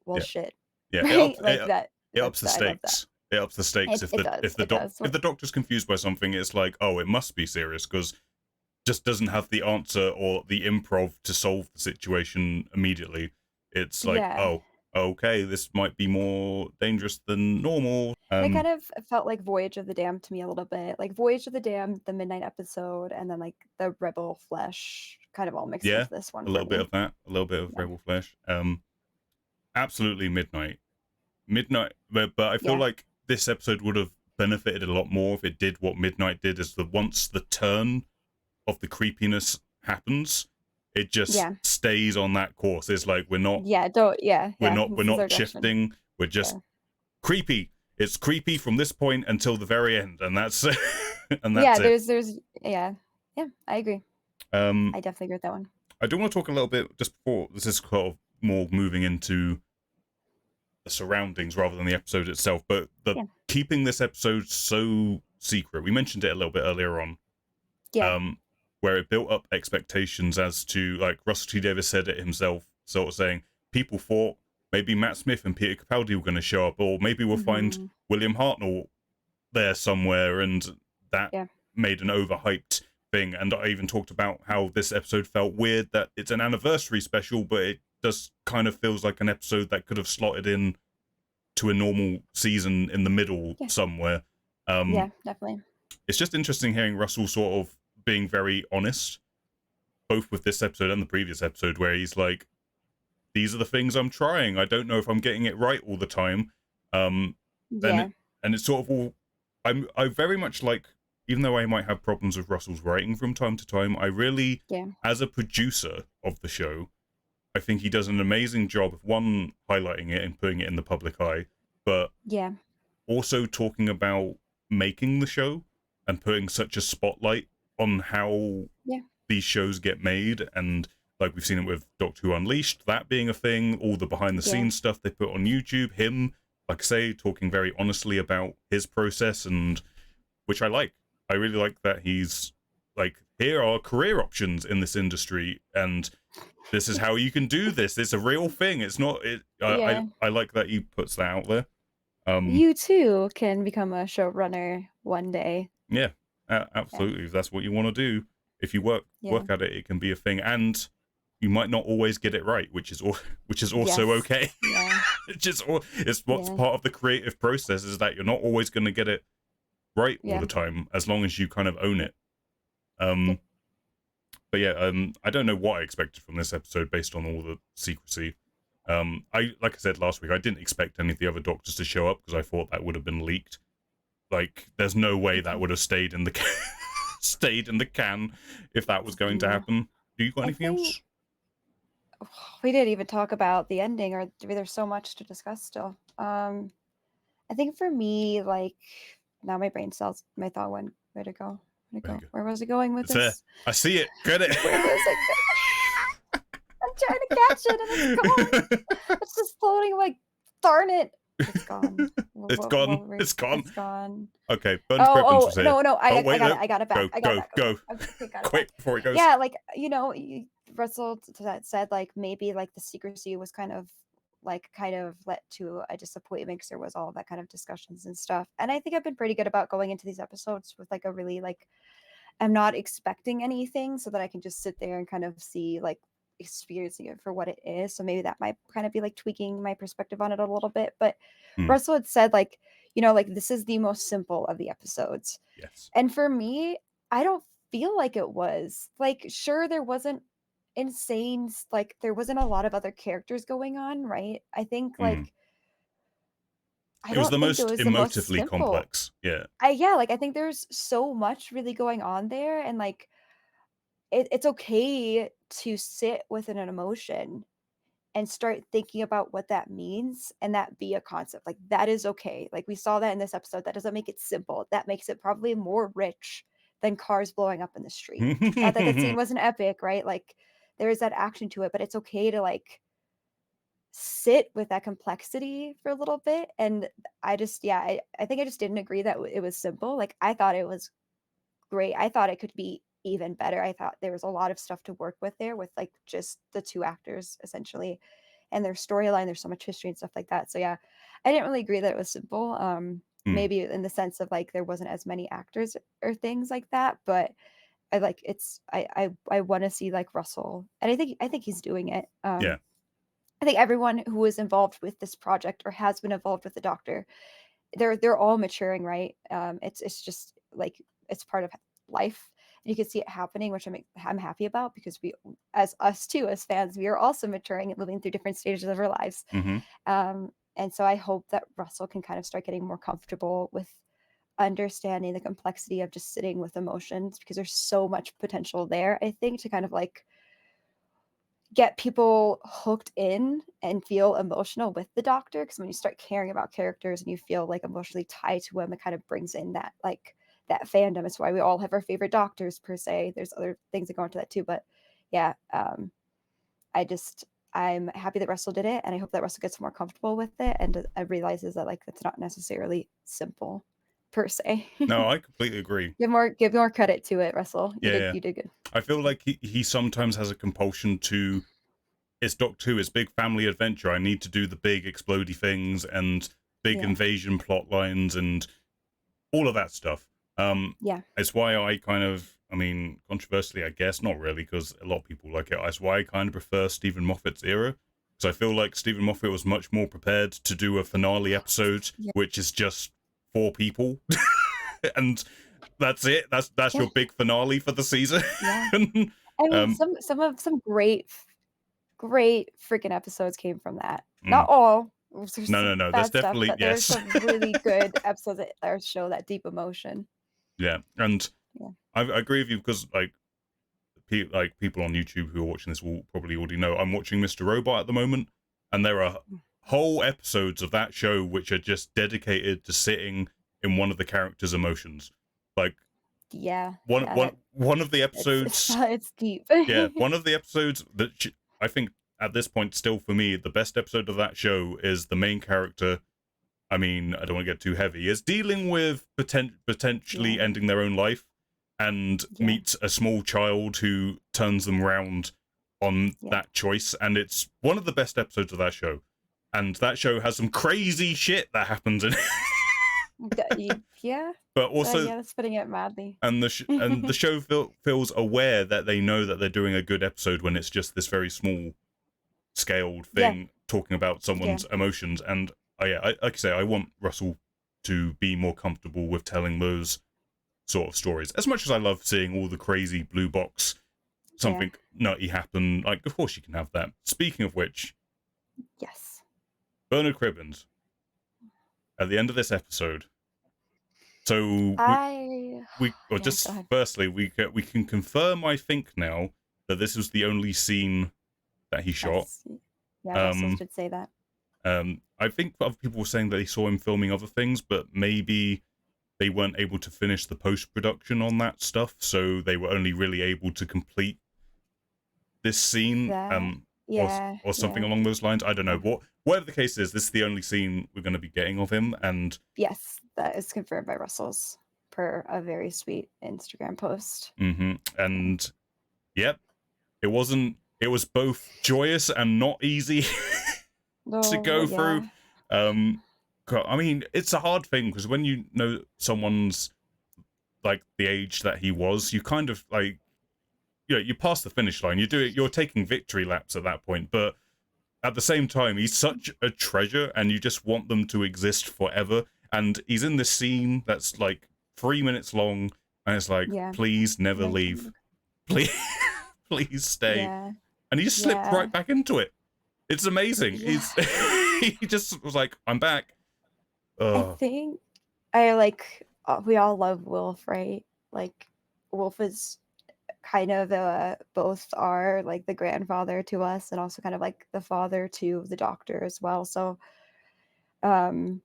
well, Yeah. shit, Yeah, right? Like that. it ups the I love that. stakes. It ups the stakes. It does. It does. If the doctor's confused by something, it's like, oh, it must be serious because just doesn't have the answer or the improv to solve the situation immediately. It's like, Yeah. oh, okay, this might be more dangerous than normal. And it kind of felt like Voyage of the Damned to me a little bit. Like Voyage of the Damned, the Midnight episode, and then like the Rebel Flesh kind of all mixed Yeah, into this one. a little bit of that, a little bit of Rebel Flesh. Absolutely midnight, but I feel like this episode would have benefited a lot more if it did what Midnight did, is that once the turn of the creepiness happens, it just stays on that course. It's like we're not shifting, we're just creepy. It's creepy from this point until the very end, and that's and that's I agree. I definitely agree with that one. I do want to talk a little bit just before this is kind of more moving into the surroundings rather than the episode itself, but keeping this episode so secret. We mentioned it a little bit earlier on, where it built up expectations as to, like Russell T Davies said it himself, sort of saying people thought maybe Matt Smith and Peter Capaldi were going to show up, or maybe we'll find William Hartnell there somewhere, and that made an overhyped thing. And I even talked about how this episode felt weird, that it's an anniversary special, but it just kind of feels like an episode that could have slotted in to a normal season in the middle somewhere. Definitely. It's just interesting hearing Russell sort of being very honest, both with this episode and the previous episode, where he's like, these are the things I'm trying. I don't know if I'm getting it right all the time. And it's sort of all, I very much like, even though I might have problems with Russell's writing from time to time, I really, as a producer of the show, I think he does an amazing job of, one, highlighting it and putting it in the public eye, but also talking about making the show and putting such a spotlight on how these shows get made. And like we've seen it with Doctor Who Unleashed, that being a thing, all the behind the scenes stuff they put on YouTube, him, like I say, talking very honestly about his process, and which I like. I really like that he's like, here are career options in this industry, and this is how you can do this. It's a real thing. It's not. I like that he puts that out there. You too can become a showrunner one day. Yeah, absolutely. If that's what you want to do, if you work at it, it can be a thing, and you might not always get it right, which is also okay. Yeah. It's what's part of the creative process, is that you're not always going to get it right all the time, as long as you kind of own it. But I don't know what I expected from this episode based on all the secrecy. Like I said last week, I didn't expect any of the other doctors to show up because I thought that would have been leaked. Like, there's no way that would have stayed in the can if that was going to happen. Do you got anything else? We didn't even talk about the ending, or there's so much to discuss still. I think for me, like, now my brain cells, my thought went, where'd it go? Where was it going with this? I see it. Get it. Where was it going? I'm trying to catch it and it's gone. It's just floating, like, darn it. It's gone. It's gone. It's gone. Okay. No, I got it back. Go. Okay, got it Quick, back. before it goes. Yeah, like, Russell said, like, maybe, like, the secrecy was kind of led to a disappointment because there was all that kind of discussions and stuff. And I think I've been pretty good about going into these episodes with, like, a really, like, I'm not expecting anything, so that I can just sit there and kind of see, like, experiencing it for what it is. So maybe that might kind of be like tweaking my perspective on it a little bit. But Russell had said, like, like, this is the most simple of the episodes. Yes. And for me, I don't feel like it was. Like, sure, there wasn't insane, like, there wasn't a lot of other characters going on, right? I think, like, it was the most emotively complex. Yeah. I think there's so much really going on there, and, like, it's okay to sit with an emotion and start thinking about what that means, and that be a concept. Like, that is okay. Like, we saw that in this episode. That doesn't make it simple. That makes it probably more rich than cars blowing up in the street. Not that the scene wasn't epic, right? Like, there is that action to it, but it's okay to, like, sit with that complexity for a little bit. And I just, yeah, I think I just didn't agree that it was simple. Like, I thought it was great. I thought it could be even better. I thought there was a lot of stuff to work with there with like just the two actors essentially and their storyline. There's so much history and stuff like that. So yeah, I didn't really agree that it was simple. Maybe in the sense of like there wasn't as many actors or things like that, but I like it's I want to see like Russell, and I think he's doing it. Yeah. I think everyone who is involved with this project or has been involved with the Doctor, they're all maturing, right? It's just like it's part of life. And you can see it happening, which I'm happy about, because we, as us too, as fans, we are also maturing and moving through different stages of our lives. And so I hope that Russell can kind of start getting more comfortable with understanding the complexity of just sitting with emotions, because there's so much potential there, I think, to kind of like get people hooked in and feel emotional with the Doctor. Because when you start caring about characters and you feel like emotionally tied to them, it kind of brings in that like that fandom. It's why we all have our favorite Doctors per se. There's other things that go into that too, but yeah, I'm happy that Russell did it, and I hope that Russell gets more comfortable with it and realizes that like it's not necessarily simple per se. No, I completely agree. Give more credit to it, Russell. Yeah. You did good. I feel like he sometimes has a compulsion to, it's Doctor Who, it's big family adventure. I need to do the big explodey things and big invasion plot lines and all of that stuff. Yeah. It's why I kind of, I mean, controversially, I guess, not really, because a lot of people like it. It's why I kind of prefer Stephen Moffat's era. Because I feel like Stephen Moffat was much more prepared to do a finale episode, which is just 4 people. And that's it. That's your big finale for the season. Yeah. I mean, some great freaking episodes came from that. Not all. No. There's definitely stuff, but there's some really good episodes that show that deep emotion. Yeah, and I agree with you, because like people on YouTube who are watching this will probably already know I'm watching Mr. Robot at the moment, and there are whole episodes of that show which are just dedicated to sitting in one of the characters' emotions. Like one of the episodes, it's deep. Yeah, one of the episodes that I think at this point still for me the best episode of that show is the main character. I mean, I don't want to get too heavy, is dealing with potentially ending their own life, and meets a small child who turns them around on that choice. And it's one of the best episodes of that show. And that show has some crazy shit that happens in it. But also, that's putting it madly. And the show feels aware that they know that they're doing a good episode when it's just this very small scaled thing talking about someone's emotions. And like I say, I want Russell to be more comfortable with telling those sort of stories. As much as I love seeing all the crazy blue box, something nutty happen, like, of course you can have that. Speaking of which, Bernard Cribbins, at the end of this episode, so firstly, we can confirm, I think now, that this was the only scene that he shot. Russell should say that. I think other people were saying that they saw him filming other things, but maybe they weren't able to finish the post-production on that stuff, so they were only really able to complete this scene, or something along those lines. I don't know. Whatever the case is, this is the only scene we're going to be getting of him, and yes, that is confirmed by Russell's per a very sweet Instagram post. And it was both joyous and not easy to go through. I mean, it's a hard thing, because when you know someone's like the age that he was, you kind of like, you pass the finish line, you're taking victory laps at that point, but at the same time, he's such a treasure, and you just want them to exist forever. And he's in this scene that's like 3 minutes long, and it's like, please never leave, please stay. And he just slipped right back into it. It's amazing. He just was like, I'm back. I think we all love Wilf, right? Like, Wilf is kind of both are like the grandfather to us, and also kind of like the father to the Doctor as well. So and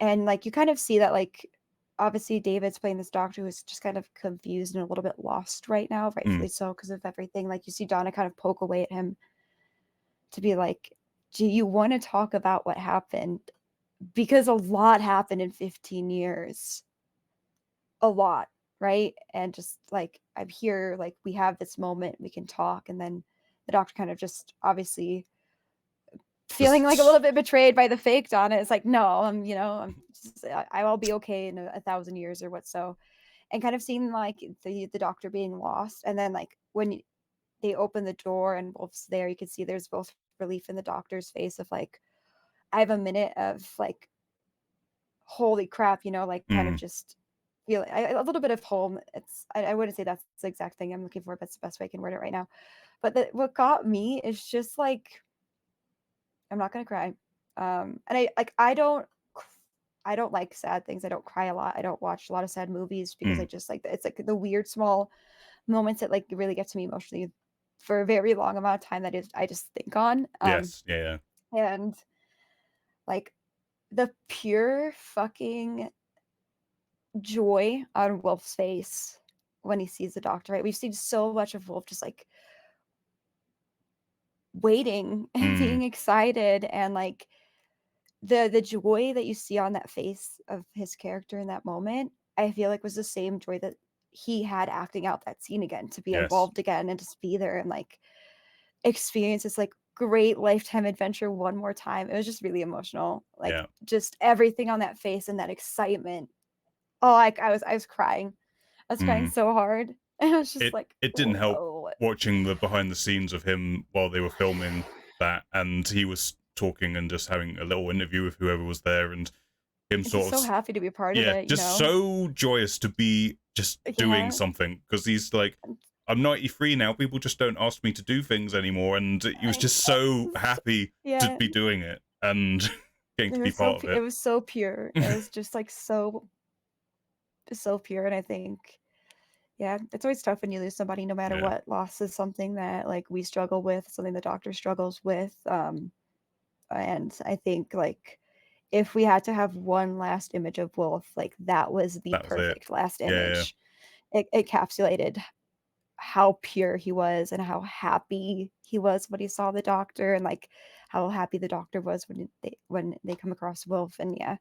like you kind of see that, like, obviously David's playing this Doctor who's just kind of confused and a little bit lost right now, rightfully so, because of everything. Like, you see Donna kind of poke away at him to be like, do you want to talk about what happened? Because a lot happened in 15 years. A lot, right? And just like, I'm here, like, we have this moment, we can talk. And then the doctor kind of just obviously feeling like a little bit betrayed by the fake Donna. It's like, no, I will be okay in 1,000 years or what. So, and kind of seeing like the doctor being lost. And then like when they open the door and Wolf's there, you can see there's both relief in the doctor's face of like, I have a minute of like, holy crap, like kind of just feel a little bit of home. I wouldn't say that's the exact thing I'm looking for, but it's the best way I can word it right now. But what got me is just like, I'm not gonna cry. And I don't like sad things. I don't cry a lot. I don't watch a lot of sad movies because I just like, it's like the weird small moments that like really get to me emotionally for a very long amount of time that is I just think on. Yes, yeah. And like the pure fucking joy on Wolf's face when he sees the doctor, right? We've seen so much of Wolf just like waiting and being excited, and like the joy that you see on that face of his character in that moment, I feel like was the same joy that he had acting out that scene again, to be involved again and just be there and like experience this like great lifetime adventure one more time. It was just really emotional. Like just everything on that face and that excitement. Oh, like I was crying. I was crying so hard. And I was just like, it didn't help watching the behind the scenes of him while they were filming that, and he was talking and just having a little interview with whoever was there, and him sort of so happy to be a part of it, just so joyous to be just doing something, because he's like, I'm 93 now, people just don't ask me to do things anymore, and he was just so happy to be doing it and getting to be part of it. It was so pure. It was just like so pure. And I think, yeah, it's always tough when you lose somebody, no matter what. Loss is something that like we struggle with, something the doctor struggles with. And I think like if we had to have one last image of Wolf, like that was the perfect last image. It encapsulated how pure he was and how happy he was when he saw the doctor, and like how happy the doctor was when they come across Wolf. And yeah,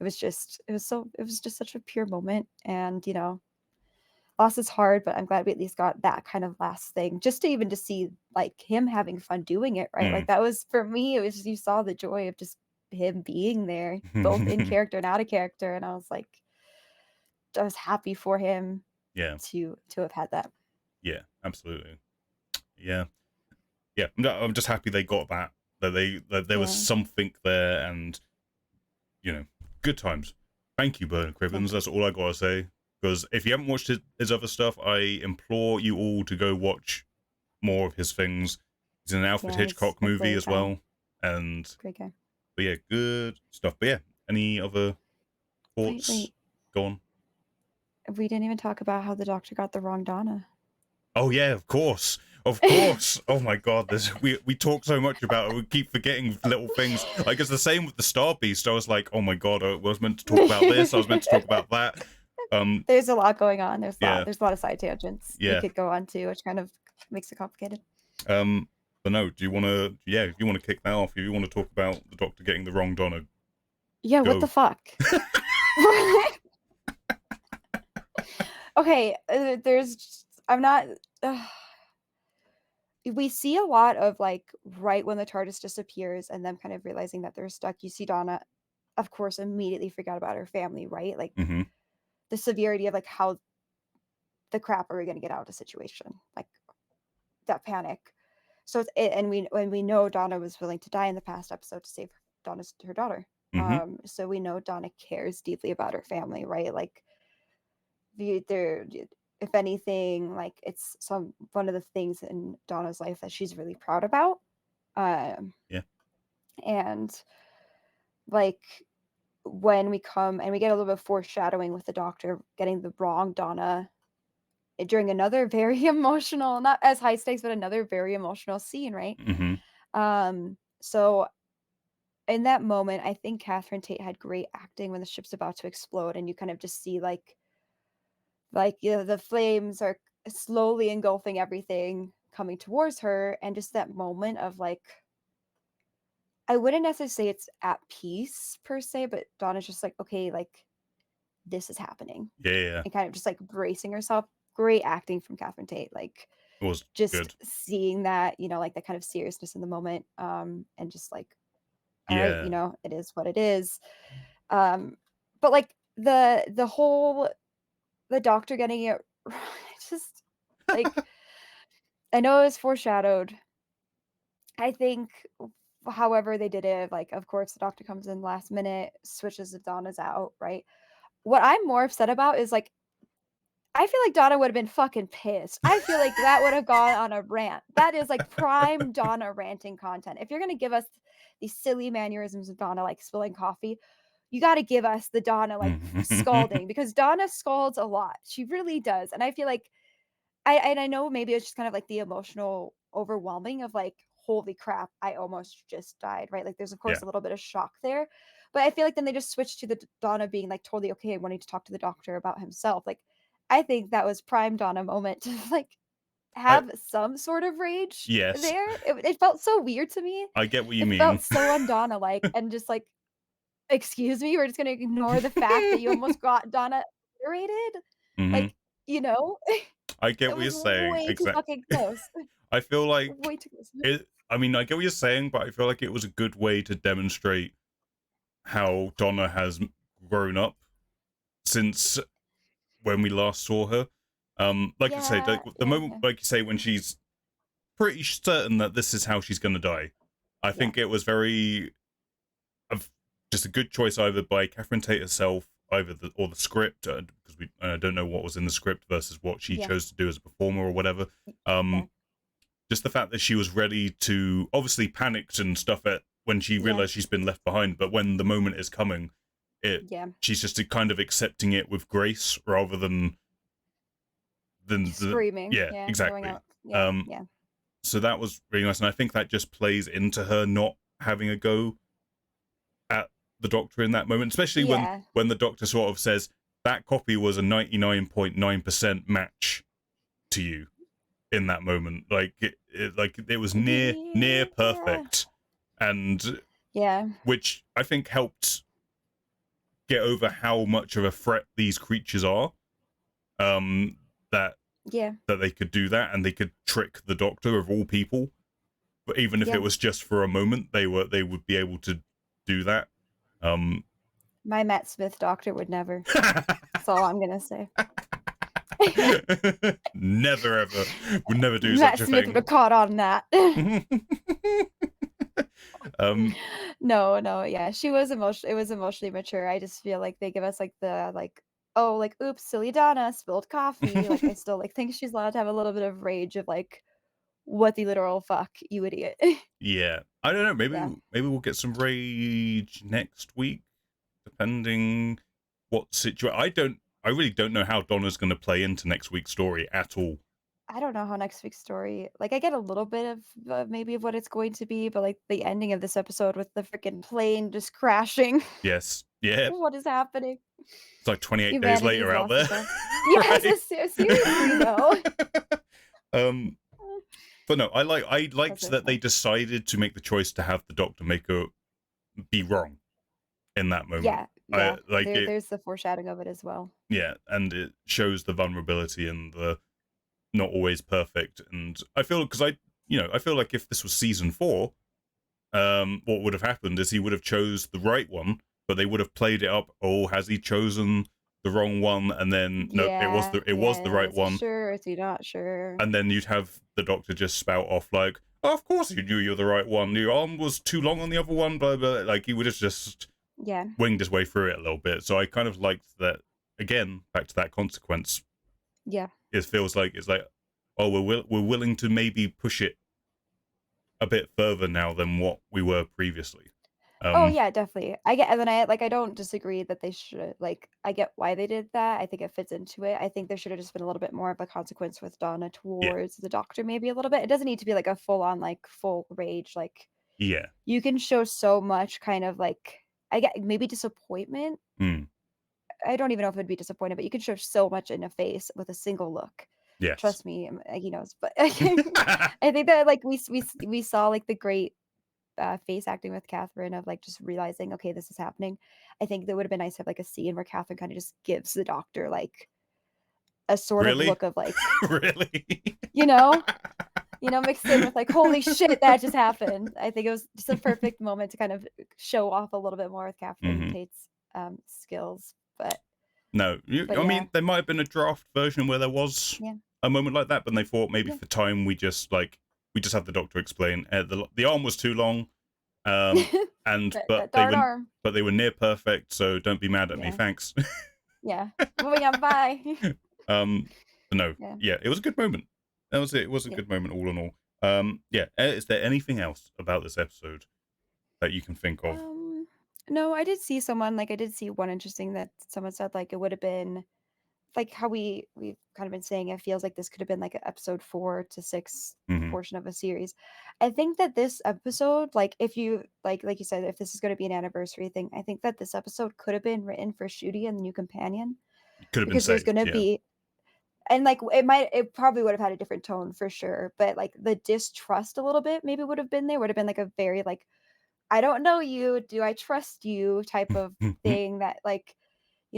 it was just such a pure moment. And loss is hard, but I'm glad we at least got that kind of last thing, just to even to see like him having fun doing it, right? Like that was, for me, it was just, you saw the joy of just him being there, both in character and out of character. And I was like, I was happy for him to have had that. Yeah, absolutely. Yeah. I'm just happy they got that there was something there, and good times. Thank you, Bernard Cribbins. That's all I gotta say. Because if you haven't watched his other stuff, I implore you all to go watch more of his things. He's in an Alfred Hitchcock movie as well. And great guy. But yeah, good stuff. But yeah, any other thoughts? Wait. Go on. We didn't even talk about how the doctor got the wrong Donna. Oh yeah, of course. Oh my god, we talk so much about it, we keep forgetting little things. Like it's the same with the Star Beast. I was like, oh my god, I was meant to talk about this, I was meant to talk about that. There's a lot going on. There's a lot of side tangents we could go on to, which kind of makes it complicated. But no, do you want to? Yeah, if you want to kick that off, if you want to talk about the doctor getting the wrong Donna. Yeah, go. What the fuck? Okay, I'm not. We see a lot of like right when the TARDIS disappears and them kind of realizing that they're stuck. You see Donna, of course, immediately forgot about her family, right? Like the severity of like how the crap are we going to get out of the situation, like that panic. So and we know Donna was willing to die in the past episode to save her daughter. So we know Donna cares deeply about her family, right? Like if anything, like it's one of the things in Donna's life that she's really proud about. And like when we come and we get a little bit of foreshadowing with the doctor getting the wrong Donna during another very emotional, not as high stakes, but another very emotional scene, right? So in that moment, I think Catherine Tate had great acting when the ship's about to explode, and you kind of just see like the flames are slowly engulfing everything coming towards her, and just that moment of like I wouldn't necessarily say it's at peace per se, but Donna's just like, okay, like this is happening, Yeah, and kind of just like bracing herself. Great acting from Catherine Tate, like it was just good. seeing that, like that kind of seriousness in the moment, and just like, all right, Yeah. it is what it is. But like the whole the doctor getting it, just like I know it was foreshadowed. I think, however they did it, like, of course, the doctor comes in last minute, switches the Donna's out, right? What I'm more upset about is, like, I feel like Donna would have been fucking pissed. I feel like that would have gone on a rant. That is, like, prime Donna ranting content. If you're gonna give us these silly mannerisms of Donna, like spilling coffee, you gotta give us the Donna, like, scalding, because Donna scalds a lot. She really does, and I feel like I know maybe it's just kind of like the emotional overwhelming of like, "Holy crap, I almost just died," right? Like, there's, of Yeah. course, a little bit of shock there, but I feel like then they just switched to the Donna being, like, totally okay wanting to talk to the doctor about himself. Like, I think that was prime Donna moment to, like, I have some sort of rage yes. there. It felt so weird to me. I get what you It mean. felt so un-Donna-like, and just like, "Excuse me? We're just gonna ignore the fact that you almost got Donna obliterated?" Mhm. Like, you know? I get It what you're was saying. way too Exactly. fucking close. I feel like Way too close. I mean, I get what you're saying, but I feel like it was a good way to demonstrate how Donna has grown up since when we last saw her. Like I say, Yeah, the yeah, moment, yeah, like you say, when she's pretty certain that this is how she's going to die, I yeah, think it was very of just a good choice either by Catherine Tate herself, either or the script, because we don't know what was in the script versus what she yeah, chose to do as a performer or whatever. yeah, Just the fact that she was ready to obviously panicked and stuff at when she yeah, realized she's been left behind, but when the moment is coming, yeah. she's just kind of accepting it with grace rather than the Screaming, yeah, yeah, going exactly. out. Yeah, Um, yeah, so that was really nice, and I think that just plays into her not having a go at the doctor in that moment, especially yeah, when the doctor sort of says that copy was a 99.9% match to you in that moment, like it was near yeah, perfect, and yeah, which I think helped get over how much of a threat these creatures are. Um, that yeah, that they could do that and they could trick the doctor of all people, but even if it yeah. was just for a moment, they would be able to do that. Um, My Matt Smith doctor would never. That's all I'm gonna say. never ever would never do such Matt a Smith would thing. have caught on that. um, No, no, yeah, she was emotional. It was emotionally mature. I just feel like they give us like the like, oh, like, oops, silly Donna spilled coffee. Like, I still like think she's allowed to have a little bit of rage of like, what the literal fuck, you idiot. yeah, I don't know. Yeah. Maybe we'll get some rage next week, depending what situation. I really don't know how Donna's going to play into next week's story at all. I don't know how next week's story, like, I get a little bit of maybe of what it's going to be, but like the ending of this episode with the freaking plane just crashing. Yes, yeah, What is happening? it's like 28 days Humanity's later out lost there, itself. Yes, right? seriously though. um, but no, I That's liked so that they funny. decided to make the choice to have the Doctor make her be wrong in that moment. Yeah, I yeah. like it, There's the foreshadowing of it as well. yeah, and it shows the vulnerability and the not always perfect. And I feel because I feel like if this was season 4, what would have happened is he would have chose the right one, but they would have played it up. Oh, has he chosen the wrong one? And then no, Yeah, it was the yeah. right Is he one. sure? Is he not sure? And then you'd have the Doctor just spout off like, oh, "Of course you knew you're the right one. Your arm was too long on the other one." Blah blah. Like he would have just Yeah, winged his way through it a little bit. So I kind of liked that. Again, back to that consequence. yeah. It feels like it's like, oh, we're willing to maybe push it a bit further now than what we were previously. Oh, Um, yeah, definitely. I get and then I don't disagree that they should like, I get why they did that. I think it fits into it. I think there should have just been a little bit more of a consequence with Donna yeah, towards the doctor maybe a little bit. It doesn't need to be like a full on, like, full rage, like, yeah, you can show so much kind of like I get maybe disappointment. mm, I don't even know if it'd be disappointed, but you can show so much in a face with a single look. yes. Trust me, he knows, but I think that, like, we saw, like, the great face acting with Catherine of like just realizing, okay, this is happening. I think that would have been nice to have like a scene where Catherine kind of just gives the doctor like a sort of Really? look of like, Really? you know, mixed in with like, holy shit, that just happened. I think it was just a perfect moment to kind of show off a little bit more with Catherine Tate's skills. But no, I yeah, mean, there might have been a draft version where there was a moment like that, but they thought maybe for time we just have the doctor explain the arm was too long, and that darn arm. but they were near perfect, so don't be mad at me, thanks. Yeah, moving on. Bye. No, it was a good moment. That was it. It was a good moment all in all. Is there anything else about this episode that you can think of? No, I did see someone, like, I did see one interesting that someone said, like, it would have been like how we've kind of been saying, it feels like this could have been like an episode 4 to 6 portion of a series. I think that this episode, like if you like you said, if this is going to be an anniversary thing, I think that this episode could have been written for Shooty and the new companion. Could have been because there's saved, going to be, and like it probably would have had a different tone for sure, but like the distrust a little bit maybe would have been there, would have been like a very like, I don't know you, do I trust you type of thing that like,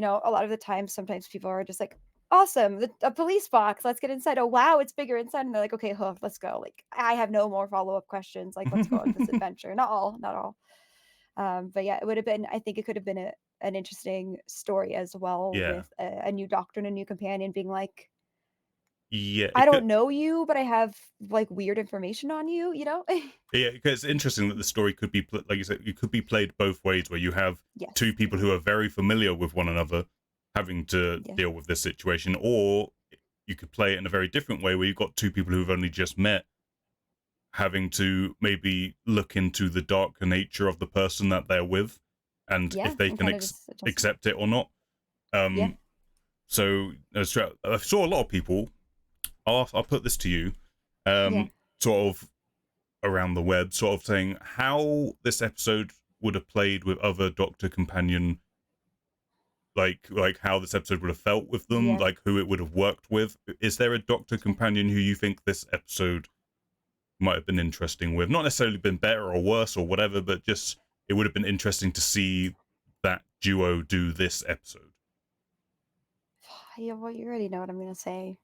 a lot of the time, sometimes people are just like, awesome, a police box, let's get inside. Oh, wow, it's bigger inside. And they're like, okay, huh, let's go. Like, I have no more follow-up questions. Like, let's go on this adventure. Not all. But yeah, it would have been, I think it could have been an interesting story as well with a new doctor and a new companion being like, I don't know you, but I have like weird information on you, Yeah, because it's interesting that the story could be, like you said, it could be played both ways, where you have two people who are very familiar with one another having to deal with this situation, or you could play it in a very different way, where you've got two people who've only just met having to maybe look into the darker nature of the person that they're with, and if they can accept it or not. So I saw a lot of people, I'll put this to you, sort of around the web, sort of saying how this episode would have played with other Doctor companion, like how this episode would have felt with them, like who it would have worked with. Is there a Doctor companion who you think this episode might have been interesting with? Not necessarily been better or worse or whatever, but just it would have been interesting to see that duo do this episode. Yeah, well, you already know what I'm gonna say.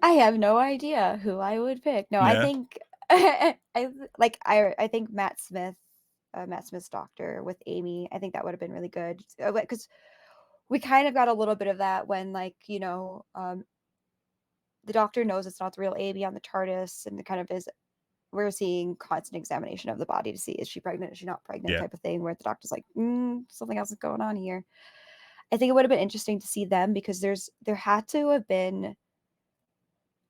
I have no idea who I would pick. No, I think I think Matt Smith's Doctor with Amy. I think that would have been really good because we kind of got a little bit of that when the Doctor knows it's not the real Amy on the TARDIS, and it kind of is. We're seeing constant examination of the body to see, is she pregnant, is she not pregnant, type of thing, where the Doctor's like, something else is going on here. I think it would have been interesting to see them because there had to have been.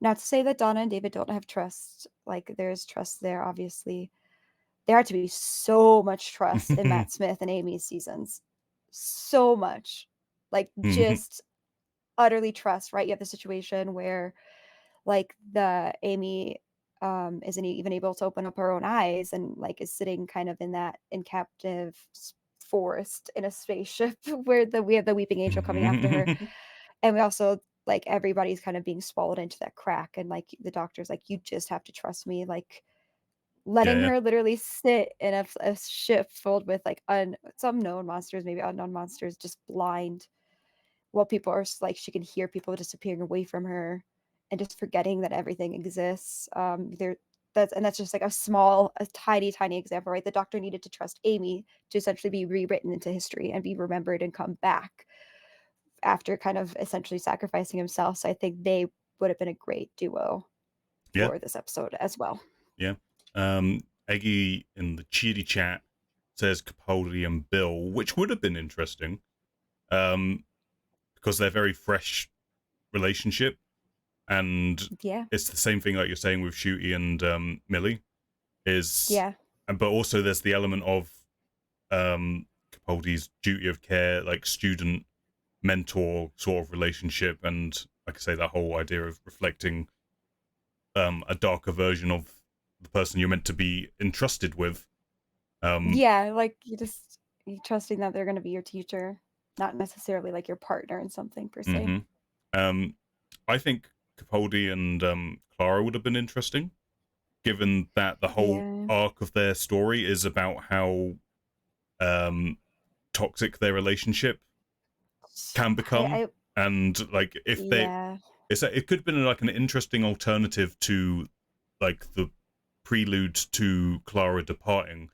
Not to say that Donna and David don't have trust, like, there's trust there, obviously. There had to be so much trust in Matt Smith and Amy's seasons. So much. Like, just utterly trust, right? You have the situation where, like, the Amy isn't even able to open up her own eyes and, like, is sitting kind of in captive forest in a spaceship where we have the weeping angel coming after her. And we also, like, everybody's kind of being swallowed into that crack, and like the Doctor's like, you just have to trust me, like letting her literally sit in a ship filled with like some known monsters, maybe unknown monsters, just blind, while people are like, she can hear people disappearing away from her and just forgetting that everything exists. That's just like a tiny example, right? The Doctor needed to trust Amy to essentially be rewritten into history and be remembered and come back after kind of essentially sacrificing himself. So I think they would have been a great duo for this episode as well. Yeah. Eggy in the cheery chat says Capaldi and Bill, which would have been interesting, because they're very fresh relationship, and it's the same thing like you're saying with Shooty and Millie but also there's the element of Capaldi's duty of care, like student mentor sort of relationship, and like I say, that whole idea of reflecting a darker version of the person you're meant to be entrusted with. Like you trusting that they're going to be your teacher, not necessarily like your partner in something per se. I think Capaldi and Clara would have been interesting. given that the whole arc of their story is about how toxic their relationship can become. And like if it could have been like an interesting alternative to like the prelude to Clara departing,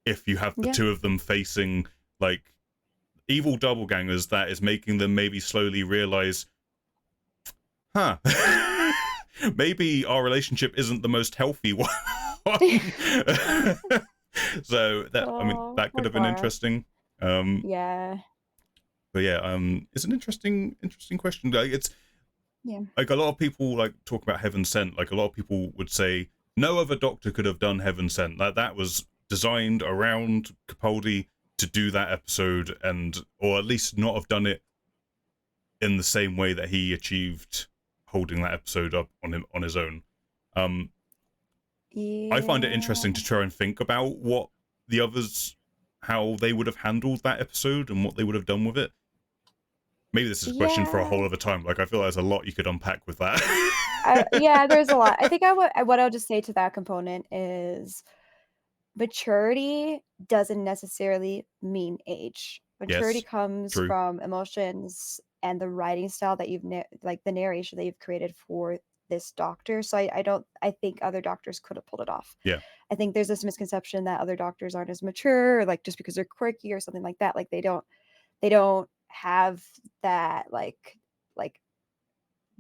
if you have the two of them facing like evil doppelgangers that is making them maybe slowly realize, maybe our relationship isn't the most healthy one. So that, I mean, that could have been interesting. But yeah, it's an interesting question. Like it's like a lot of people like talk about Heaven Sent. Like a lot of people would say no other Doctor could have done Heaven Sent. That was designed around Capaldi to do that episode, and or at least not have done it in the same way that he achieved holding that episode up on his own. I find it interesting to try and think about what the others, how they would have handled that episode and what they would have done with it. Maybe this is a question for a whole other time. Like I feel like there's a lot you could unpack with that. There's a lot. I think what I'll just say to that component is maturity doesn't necessarily mean age. Maturity comes from emotions and the writing style that you've like the narration that you've created for this Doctor. So I think other Doctors could have pulled it off. I think there's this misconception that other Doctors aren't as mature, or like just because they're quirky or something like that. Like they don't have that like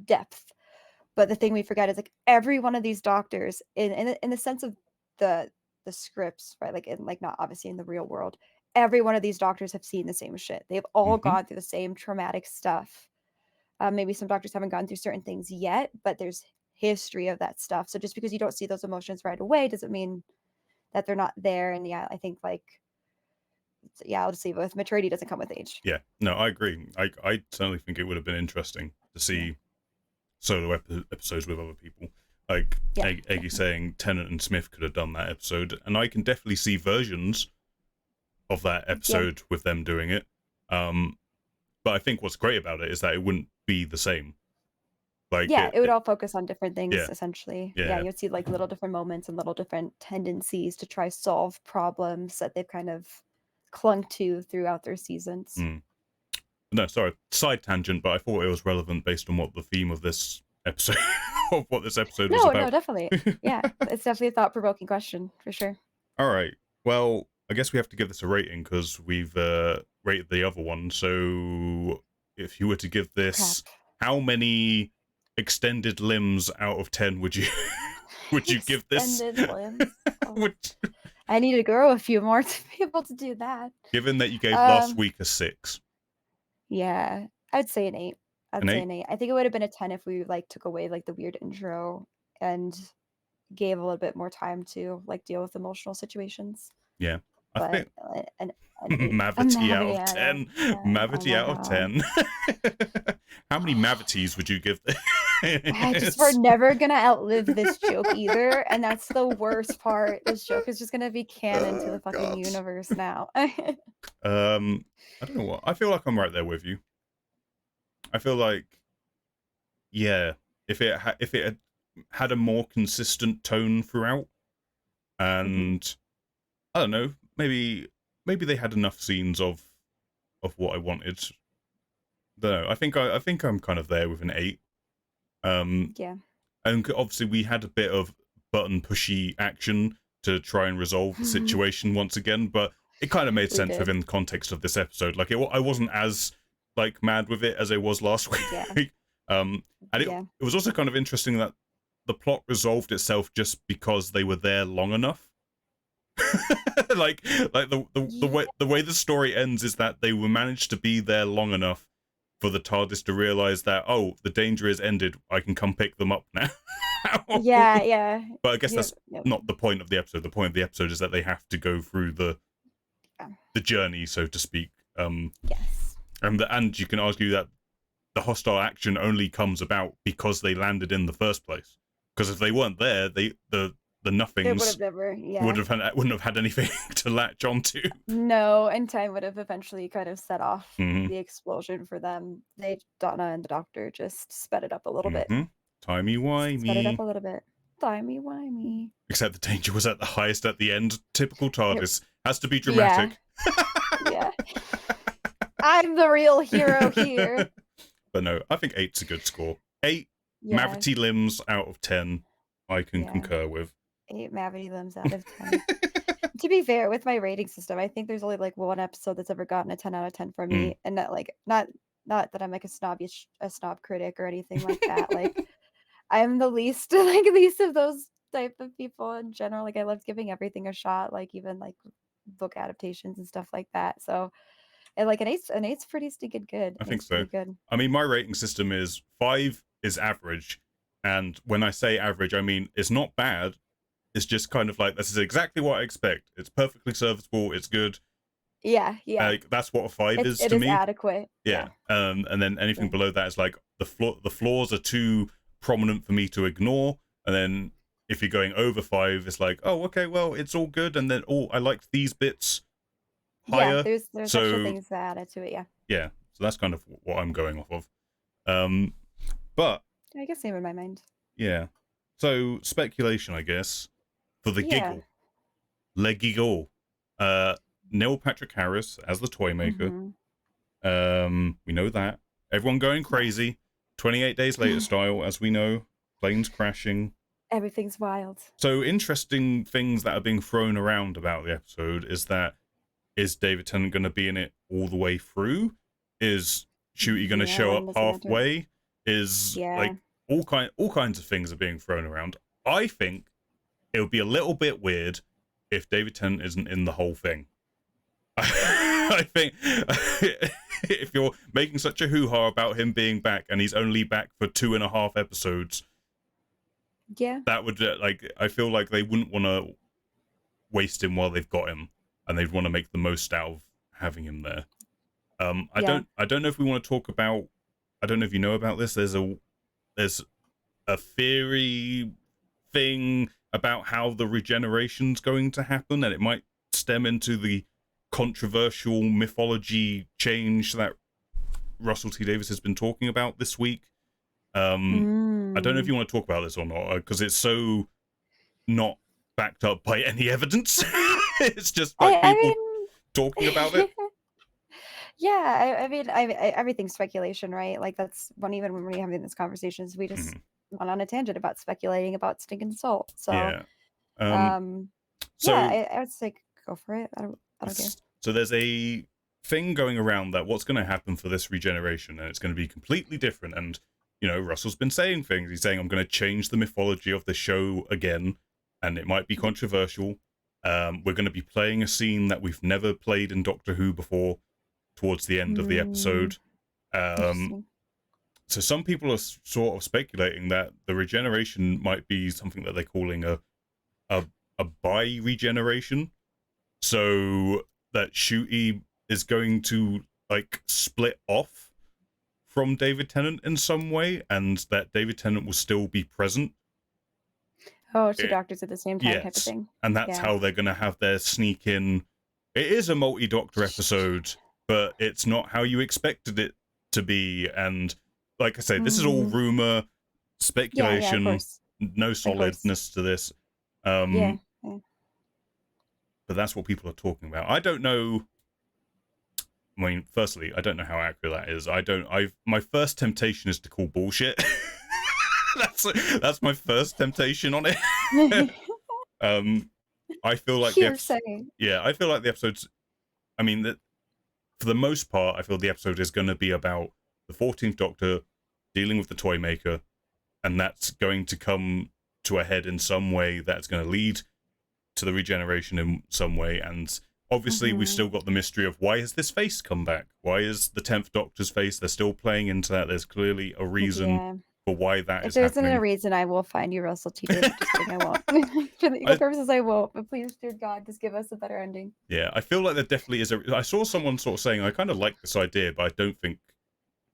depth. But the thing we forget is like every one of these Doctors in the sense of the scripts, right? Like not obviously in the real world, every one of these Doctors have seen the same shit. They've all gone through the same traumatic stuff. Maybe some Doctors haven't gone through certain things yet, but there's history of that stuff. So just because you don't see those emotions right away doesn't mean that they're not there. And I think like, I'll just leave it with maturity doesn't come with age. Yeah, no, I agree. I certainly think it would have been interesting to see solo episodes with other people. Like Eggy saying Tennant and Smith could have done that episode, and I can definitely see versions of that episode with them doing it. But I think what's great about it is that it wouldn't be the same. Like it would all focus on different things essentially. You'd see like little different moments and little different tendencies to try solve problems that they've kind of clung to throughout their seasons. No, sorry, side tangent, but I thought it was relevant based on what the theme of this episode of what this episode was about. No, definitely. It's definitely a thought-provoking question for sure. All right. Well, I guess we have to give this a rating because we've rated the other one. So if you were to give this, how many extended limbs out of 10 would you give this? Extended limbs? I need to grow a few more to be able to do that. Given that you gave last week a 6. Yeah, I'd say an 8. I'd say an 8. I think it would have been a 10 if we like took away like the weird intro and gave a little bit more time to like deal with emotional situations. Yeah, I think Mavity out of 10. Mavity out of 10. How many Mavities would you give this? We're never gonna outlive this joke either, and that's the worst part. This joke is just gonna be canon to the fucking universe now. I don't know what. I feel like I'm right there with you. I feel like, if it had a more consistent tone throughout, and I don't know, maybe they had enough scenes of what I wanted. Though I think I'm kind of there with an 8. And obviously we had a bit of button pushy action to try and resolve the situation once again, but it kind of made sense within the context of this episode. Like I wasn't as like mad with it as I was last week. And it was also kind of interesting that the plot resolved itself just because they were there long enough. like the way the story ends is that they were managed to be there long enough for the TARDIS to realize that, the danger is ended. I can come pick them up now. But I guess that's not the point of the episode. The point of the episode is that they have to go through the journey, so to speak. And you can argue that the hostile action only comes about because they landed in the first place. Because if they weren't there, the nothings wouldn't have had anything to latch onto. No, and time would have eventually kind of set off the explosion for them. Donna and the Doctor just sped it up a little bit. Timey-wimey. Sped it up a little bit. Timey-wimey. Except the danger was at the highest at the end. Typical TARDIS. Has to be Yeah. dramatic. Yeah. I'm the real hero here. But no, I think 8's a good score. 8 Yeah. Mavity limbs out of 10. I can concur with. 8 Mavity limbs out of 10. To be fair, with my rating system, I think there's only like one episode that's ever gotten a 10 out of 10 from me, and not that I'm like a snob critic or anything like that. Like, I'm the least of those type of people in general. Like, I love giving everything a shot, like even like book adaptations and stuff like that. So, and like an eight's pretty stinking good. I think so. Good. I mean, my rating system is 5 is average, and when I say average, I mean it's not bad. It's just kind of like, this is exactly what I expect. It's perfectly serviceable. It's good. Yeah. Like, that's what a 5 is to me. It is me. adequate. Yeah. And then anything below that is like the flaws are too prominent for me to ignore. And then if you're going over 5, it's like, oh, okay, well, it's all good. And then, oh, I liked these bits higher. Yeah, there's extra things that added to it. Yeah. So that's kind of what I'm going off of. But I guess same in my mind. Yeah. So speculation, I guess. For the giggle. Le giggle. Neil Patrick Harris as the toy maker. We know that. Everyone going crazy. 28 Days Later style, as we know. Planes crashing. Everything's wild. So interesting things that are being thrown around about the episode is that, is David Tennant going to be in it all the way through? Is Shooty going to show up halfway? Is like all kinds of things are being thrown around. I think it would be a little bit weird if David Tennant isn't in the whole thing. I think if you're making such a hoo-ha about him being back and he's only back for 2.5 episodes, that would I feel like they wouldn't want to waste him while they've got him, and they'd want to make the most out of having him there. I don't know if we want to talk about. I don't know if you know about this. There's a theory thing about how the regeneration's going to happen, and it might stem into the controversial mythology change that Russell T Davies has been talking about this week. I don't know if you want to talk about this or not, because it's so not backed up by any evidence. It's just like people talking about it. Yeah, I mean, everything's speculation, right? Like, that's even when we're having these conversations, we just went on a tangent about speculating about stinking salt. So, I would say go for it. I don't care. So there's a thing going around that what's going to happen for this regeneration, and it's going to be completely different. And you know, Russell's been saying things. He's saying, I'm going to change the mythology of the show again, and it might be controversial. We're going to be playing a scene that we've never played in Doctor Who before towards the end of the episode. So some people are sort of speculating that the regeneration might be something that they're calling a bi-regeneration. So that Shooty is going to like split off from David Tennant in some way, and that David Tennant will still be present. Oh, 2 doctors at the same time type of thing. And that's how they're going to have their sneak in. It is a multi-doctor episode, but it's not how you expected it to be. And like I say, this is all rumor, speculation, no solidness to this. But that's what people are talking about. I don't know. I mean, firstly, I don't know how accurate that is. My first temptation is to call bullshit. That's my first temptation on it. I feel like I feel like the episode's. I mean, that for the most part, I feel the episode is going to be about the 14th Doctor dealing with the toy maker, and that's going to come to a head in some way. That's going to lead to the regeneration in some way, and obviously we've still got the mystery of why has this face come back? Why is the 10th Doctor's face? They're still playing into that. There's clearly a reason for why that is happening. If there isn't a reason, I will find you, Russell T. Davies. Just kidding, I won't. For the equal purposes, I won't. But please, dear God, just give us a better ending. Yeah, I feel like there definitely is I saw someone sort of saying, I kind of like this idea, but I don't think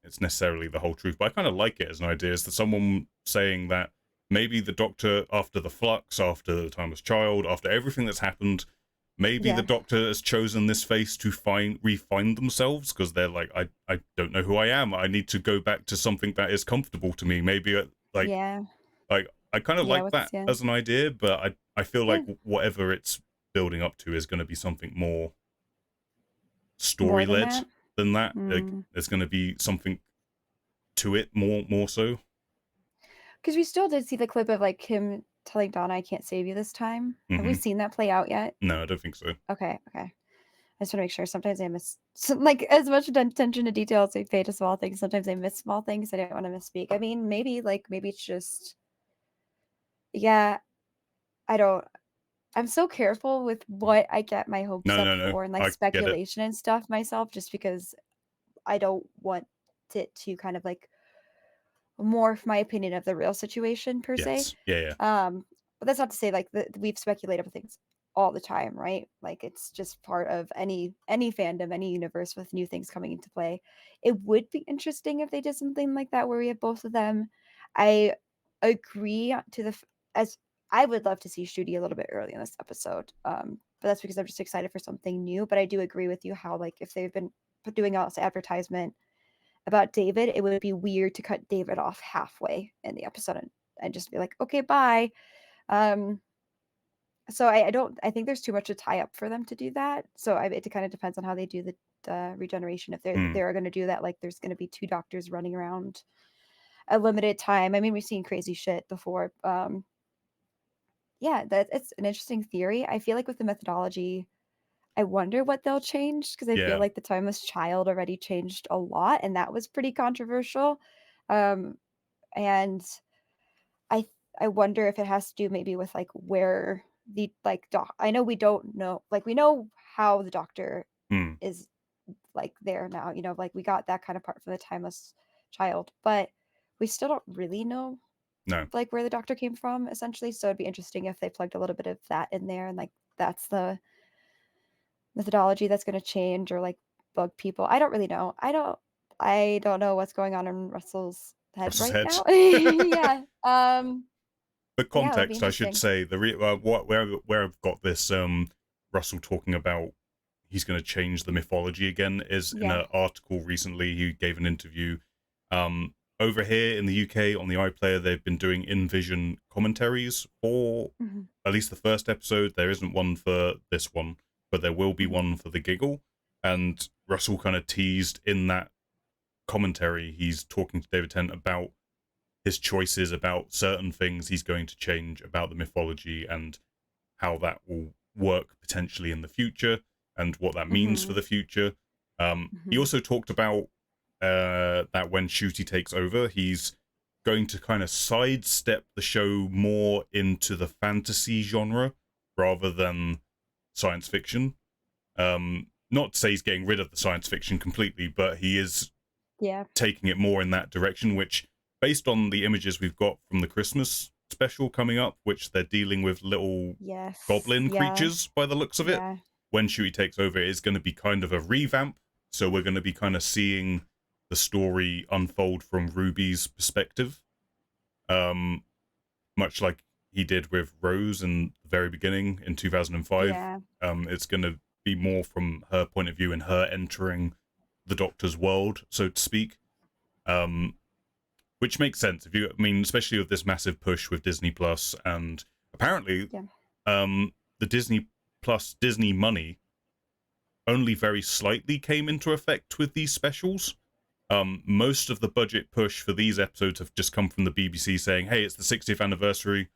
it's necessarily the whole truth. But I kind of like it as an idea. Is that someone saying that maybe the Doctor, after the flux, after the Timeless Child, after everything that's happened, maybe the Doctor has chosen this face to refine themselves, because they're like, I don't know who I am. I need to go back to something that is comfortable to me. Maybe like I kind of like that yeah. as an idea, but I feel Yeah. like whatever it's building up to is going to be something more More story than led that? than that. Like, Mm. there's going to be something to it more so. Because we still did see the clip of, like, him telling Donna, "I can't save you this time." Have we seen that play out yet? No, I don't think so. Okay, okay. I just wanna make sure. Sometimes I miss like, as much attention to detail as I pay to small things, sometimes I miss small things. I didn't wanna misspeak. I mean, maybe it's just yeah, I don't I'm so careful with what I get my hopes No, up no, no. for and, like, I get it. speculation and stuff myself just because I don't want it to kind of, like, morph my opinion of the real situation per se. Yes. Yeah, yeah. Um, but that's not to say like we've speculated with things all the time, right? Like it's just part of any fandom, any universe with new things coming into play. It would be interesting if they did something like that where we have both of them. I agree to as I would love to see Shooty a little bit early in this episode. But that's because I'm just excited for something new. But I do agree with you how like if they've been doing all this advertisement about David, it would be weird to cut David off halfway in the episode and just be like, okay, bye. Um, so I think there's too much to tie up for them to do that. So it kind of depends on how they do the regeneration. If they're going to do that, like there's going to be two doctors running around a limited time. I mean, we've seen crazy shit before. Yeah, it's an interesting theory. I feel like with the methodology, I wonder what they'll change because I feel Yeah. like the timeless child already changed a lot, and that was pretty controversial. Um, and I I wonder if it has to do maybe with like where the like doc. I know we don't know, like we know how the doctor Hmm. is like there now. You know, like we got that kind of part from the timeless child, but we still don't really know No. like where the doctor came from essentially. So it'd be interesting if they plugged a little bit of that in there, and like that's the methodology that's gonna change or, like, bug people. I don't really know. I don't know what's going on in Russell's head Russell's right head. now. Yeah, For yeah, it'll be context, I should interesting. say where I've got this Russell talking about he's going to change the mythology again is in Yeah, an article recently. He gave an interview. Over here in the UK on the iPlayer, they've been doing in-vision commentaries for mhm, at least the first episode. There isn't one for this one, but there will be mhm, one for the giggle. And Russell kind of teased in that commentary, he's talking to David Tennant about his choices, about certain things he's going to change about the mythology and how that will work potentially in the future and what that means for mhm, the future. He mhm. also talked about that when Shooty takes over, he's going to kind of sidestep the show more into the fantasy genre rather than science fiction. Not to say he's getting rid of the science fiction completely, but he is Yeah. taking it more in that direction, which, based on the images we've got from the Christmas special coming up, which they're dealing with little Yes. goblin Yeah. creatures by the looks of it, Yeah. when Chewie takes over, it is going to be kind of a revamp. So we're going to be kind of seeing the story unfold from Ruby's perspective, um, much like he did with Rose in the very beginning in 2005. Yeah. It's going to be more from her point of view and her entering the Doctor's world, so to speak. Um, which makes sense if you, I mean, especially with this massive push with Disney Plus, and apparently, Yeah. the Disney Plus Disney money only very slightly came into effect with these specials. Most of the budget push for these episodes have just come from the BBC saying, "Hey, it's the 60th anniversary.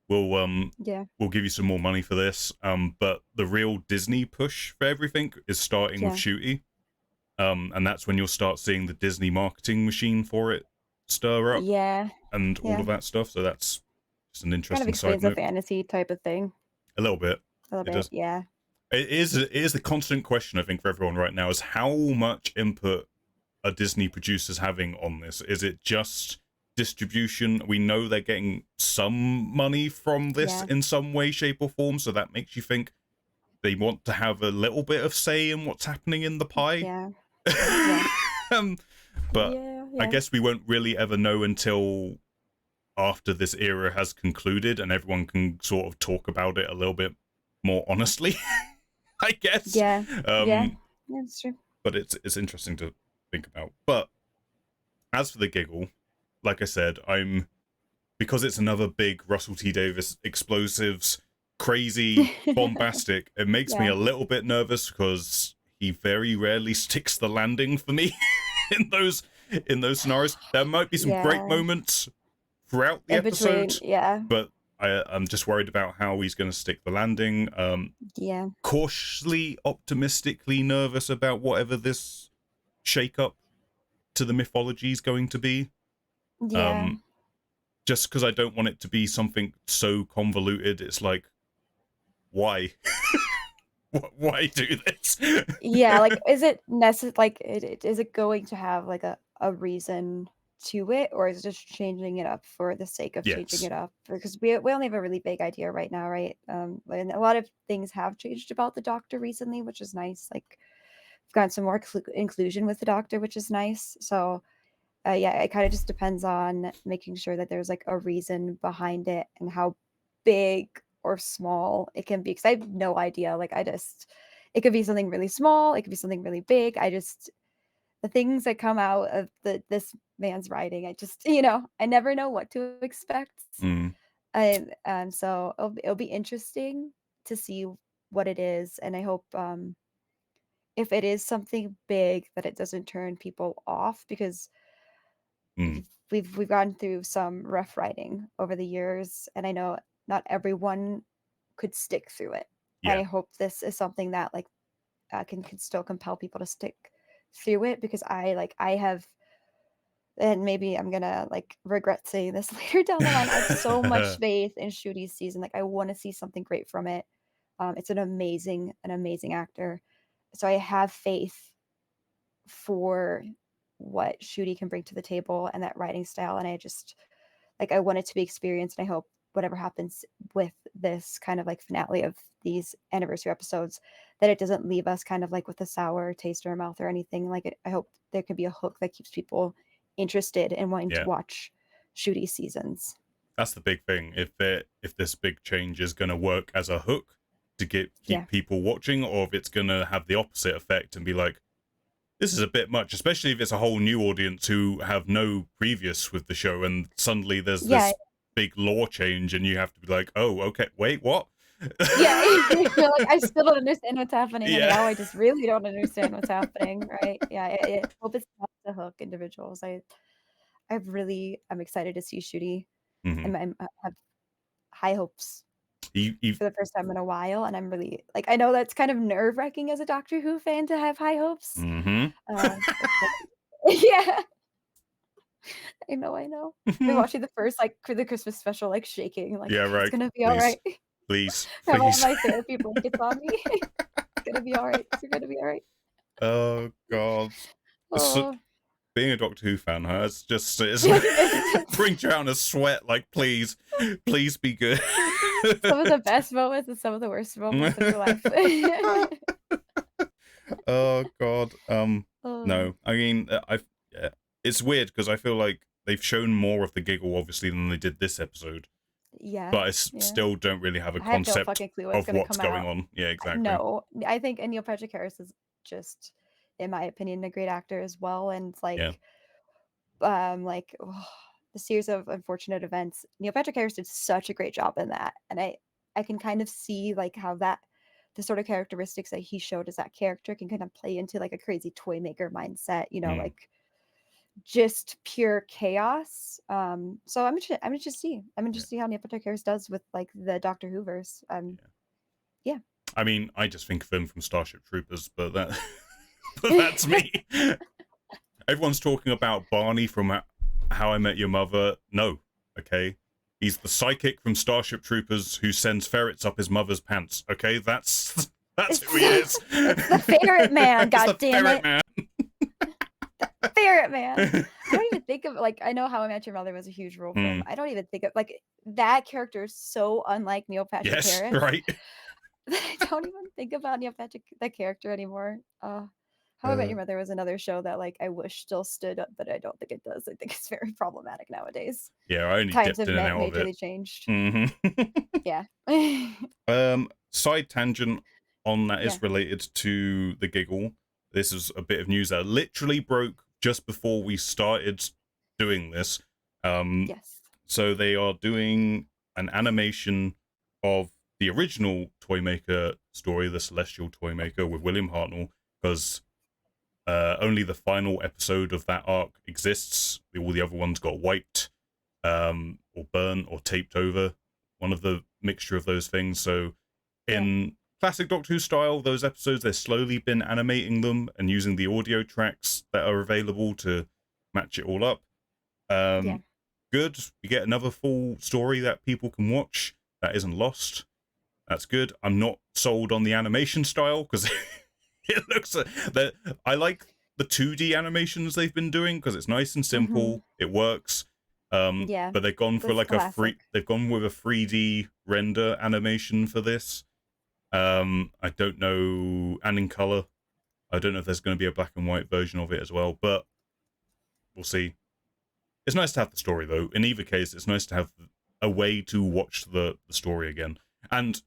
Yeah. We'll give you some more money for this." But the real Disney push for everything is starting with Yeah. Shooty. And that's when you'll start seeing the Disney marketing machine for it stir up Yeah. and all Yeah. of that stuff. So that's just an Kind of interesting side explains the note. fantasy type of thing A little bit. a little It bit. does. Yeah. It is the constant question, I think, for everyone right now is how much input are Disney producers having on this? Is it just distribution? We know they're getting some money from this Yeah. in some way, shape, or form. So that makes you think they want to have a little bit of say in what's happening in the pie. Yeah. Yeah. um, but Yeah. I Yeah. guess we won't really ever know until after this era has concluded and everyone can sort of talk about it a little bit more honestly, I guess. Yeah. Yeah. Um, That's true. but it's interesting to think about. But as for the giggle, like I said, I'm because it's another big Russell T Davies explosives, crazy, bombastic, it makes me a little bit nervous because he very rarely sticks the landing for me in those scenarios. There might be some great moments throughout the episode, but I'm just worried about how he's going to stick the landing. Cautiously, optimistically nervous about whatever this shake-up to the mythology is going to be. Just because I don't want it to be something so convoluted. It's like, why? Why do this? Like, is it necessary? Like, is it going to have like a reason to it, or is it just changing it up for the sake of changing it up? Because we only have a really big idea right now, right? And a lot of things have changed about the Doctor recently, which is nice. Like, we've gotten some more inclusion with the Doctor, which is nice. So it kind of just depends on making sure that there's like a reason behind it and how big or small it can be. Because I have no idea. Like, it could be something really small. It could be something really big. The things that come out of this man's writing, I never know what to expect. So it'll be interesting to see what it is. And I hope, if it is something big, that it doesn't turn people off, because we've gone through some rough writing over the years, and I know not everyone could stick through it. And I hope this is something that like can still compel people to stick through it, because I have, and maybe I'm gonna like regret saying this later down the line, I have so much faith in Shudi's season. Like, I want to see something great from it. It's an amazing actor, so I have faith for what Shudi can bring to the table and that writing style. And I just, like, I want it to be experienced, and I hope whatever happens with this kind of like finale of these anniversary episodes, that it doesn't leave us kind of like with a sour taste in our mouth or anything. Like, I hope there could be a hook that keeps people interested in wanting to watch Shudi seasons. That's the big thing. If this big change is going to work as a hook to keep people watching, or if it's going to have the opposite effect and be like, this is a bit much, especially if it's a whole new audience who have no previous with the show, and suddenly there's this big lore change, and you have to be like, oh, okay, wait, what? You're like, I still don't understand what's happening, and now I just really don't understand what's happening, right? I hope it's not the hook individuals. I'm excited to see Shudi, and I have high hopes for the first time in a while, and I'm really, like, I know that's kind of nerve-wracking as a Doctor Who fan to have high hopes. I know. We're watching the first, like, for the Christmas special, like, shaking, like, it's gonna be all right. Please. Have all my therapy blankets on me. It's gonna be all right. It's gonna be all right. Oh, God. So, being a Doctor Who fan, it brings you out in a sweat. Like, please be good. Some of the best moments and some of the worst moments of your life. Oh, God. No, I mean, it's weird because I feel like they've shown more of the giggle, obviously, than they did this episode. But I still don't really have a concept of what's going on. Yeah, exactly. No, I think Neil Patrick Harris is just, in my opinion, a great actor as well. And the series of unfortunate events, Neil Patrick Harris did such a great job in that. And I can kind of see like how the sort of characteristics that he showed as that character can kind of play into like a crazy toy maker mindset, like just pure chaos. So I'm interested to see how Neil Patrick Harris does with like the Doctor Who verse. I mean, I just think of him from Starship Troopers, but that's me. Everyone's talking about Barney from How I Met Your Mother. No, okay, he's the psychic from Starship Troopers who sends ferrets up his mother's pants. Okay, that's who he is. It's the ferret man. God damn it. Man. Ferret man. I don't even think of, like, I know How I Met Your Mother was a huge role for him. I don't even think of, like, that character is so unlike Neil Patrick Harris. Yes, right. I don't even think about Neil Patrick, that character, anymore. How I Met Your Mother was another show that, like, I wish still stood up, but I don't think it does. I think it's very problematic nowadays. Yeah, I only times dipped in and out of it. Majorly changed. Side tangent on that is related to the giggle. This is a bit of news that literally broke just before we started doing this. So they are doing an animation of the original Toymaker story, the Celestial Toymaker, with William Hartnell, because only the final episode of that arc exists. All the other ones got wiped, or burnt, or taped over. One of the mixture of those things. So in classic Doctor Who style, those episodes, they've slowly been animating them and using the audio tracks that are available to match it all up. Good. We get another full story that people can watch that isn't lost. That's good. I'm not sold on the animation style because it looks that I like the 2D animations they've been doing because it's nice and simple. It works. But they've gone for like they've gone with a 3D render animation for this. I don't know, and in color. I don't know if there's going to be a black and white version of it as well, but we'll see. It's nice to have the story though. In either case, it's nice to have a way to watch the story again. And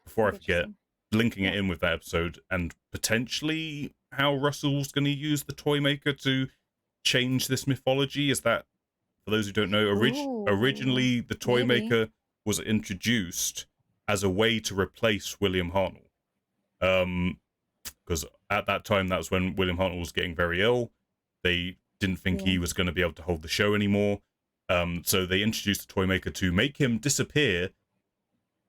before I forget, linking it in with that episode and potentially how Russell's going to use the Toymaker to change this mythology. Is that, for those who don't know, originally the Toymaker was introduced as a way to replace William Hartnell. Because at that time, that was when William Hartnell was getting very ill. They didn't think he was going to be able to hold the show anymore. So they introduced the Toymaker to make him disappear.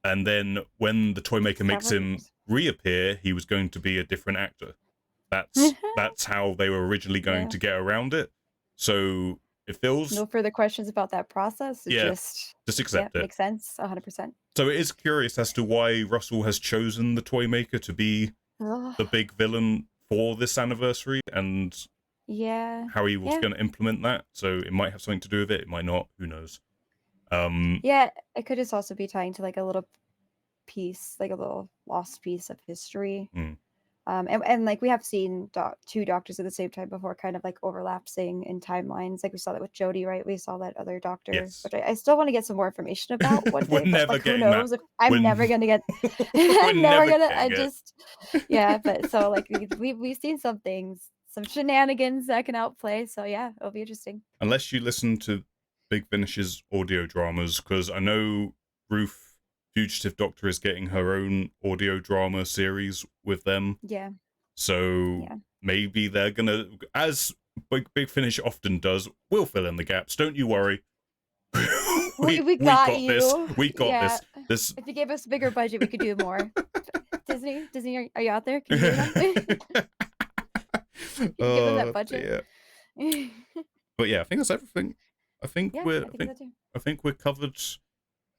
And then when the Toymaker makes him reappear, he was going to be a different actor. That's how they were originally going to get around it. So it feels... No further questions about that process. Just accept it. Makes sense, 100%. So it is curious as to why Russell has chosen the Toymaker to be the big villain for this anniversary, and how he was going to implement that. So it might have something to do with it. It might not. Who knows? It could just also be tying to like a little piece, like a little lost piece of history. And like we have seen two doctors at the same time before, kind of like overlapping in timelines. Like we saw that with Jodie, right? We saw that other doctor, which I still want to get some more information about. One day, never like, getting who knows? that. I'm never gonna get. I'm never gonna. But so like we've seen some things, some shenanigans that can outplay. So yeah, it'll be interesting. Unless you listen to Big Finish's audio dramas, because I know Ruth Fugitive Doctor is getting her own audio drama series with them. So maybe they're gonna, as Big Finish often does, we'll fill in the gaps. Don't you worry. we got you. This. We got this. If you gave us a bigger budget, we could do more. Disney, are you out there? Can you do that? Can you give them that budget? But yeah, I think that's everything. I think we're covered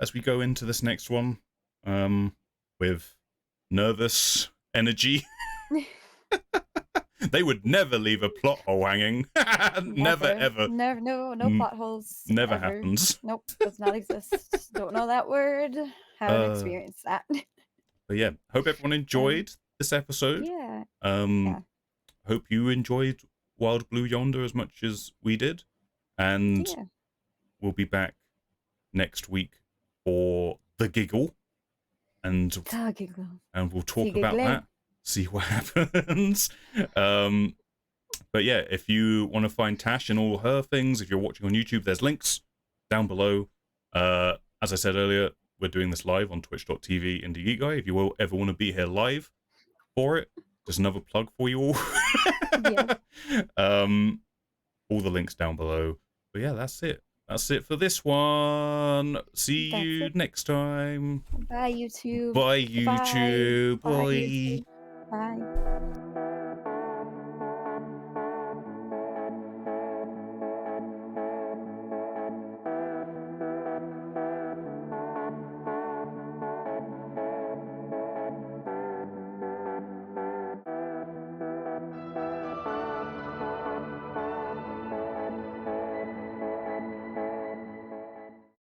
as we go into this next one, with nervous energy. They would never leave a plot hole hanging. Never ever. No plot holes. Never happens. Nope, does not exist. Don't know that word. Haven't experienced that. But yeah, hope everyone enjoyed this episode. Hope you enjoyed Wild Blue Yonder as much as we did, and we'll be back next week for the giggle, and we'll talk about that, see what happens. But yeah, if you want to find Tash and all her things, if you're watching on YouTube, there's links down below. As I said earlier, we're doing this live on twitch.tv IndieGeekGuy. If you ever want to be here live for it, just another plug for you all. All the links down below. But yeah, that's it. That's it for this one. See you next time. Bye, YouTube. Bye, YouTube. Bye. Bye.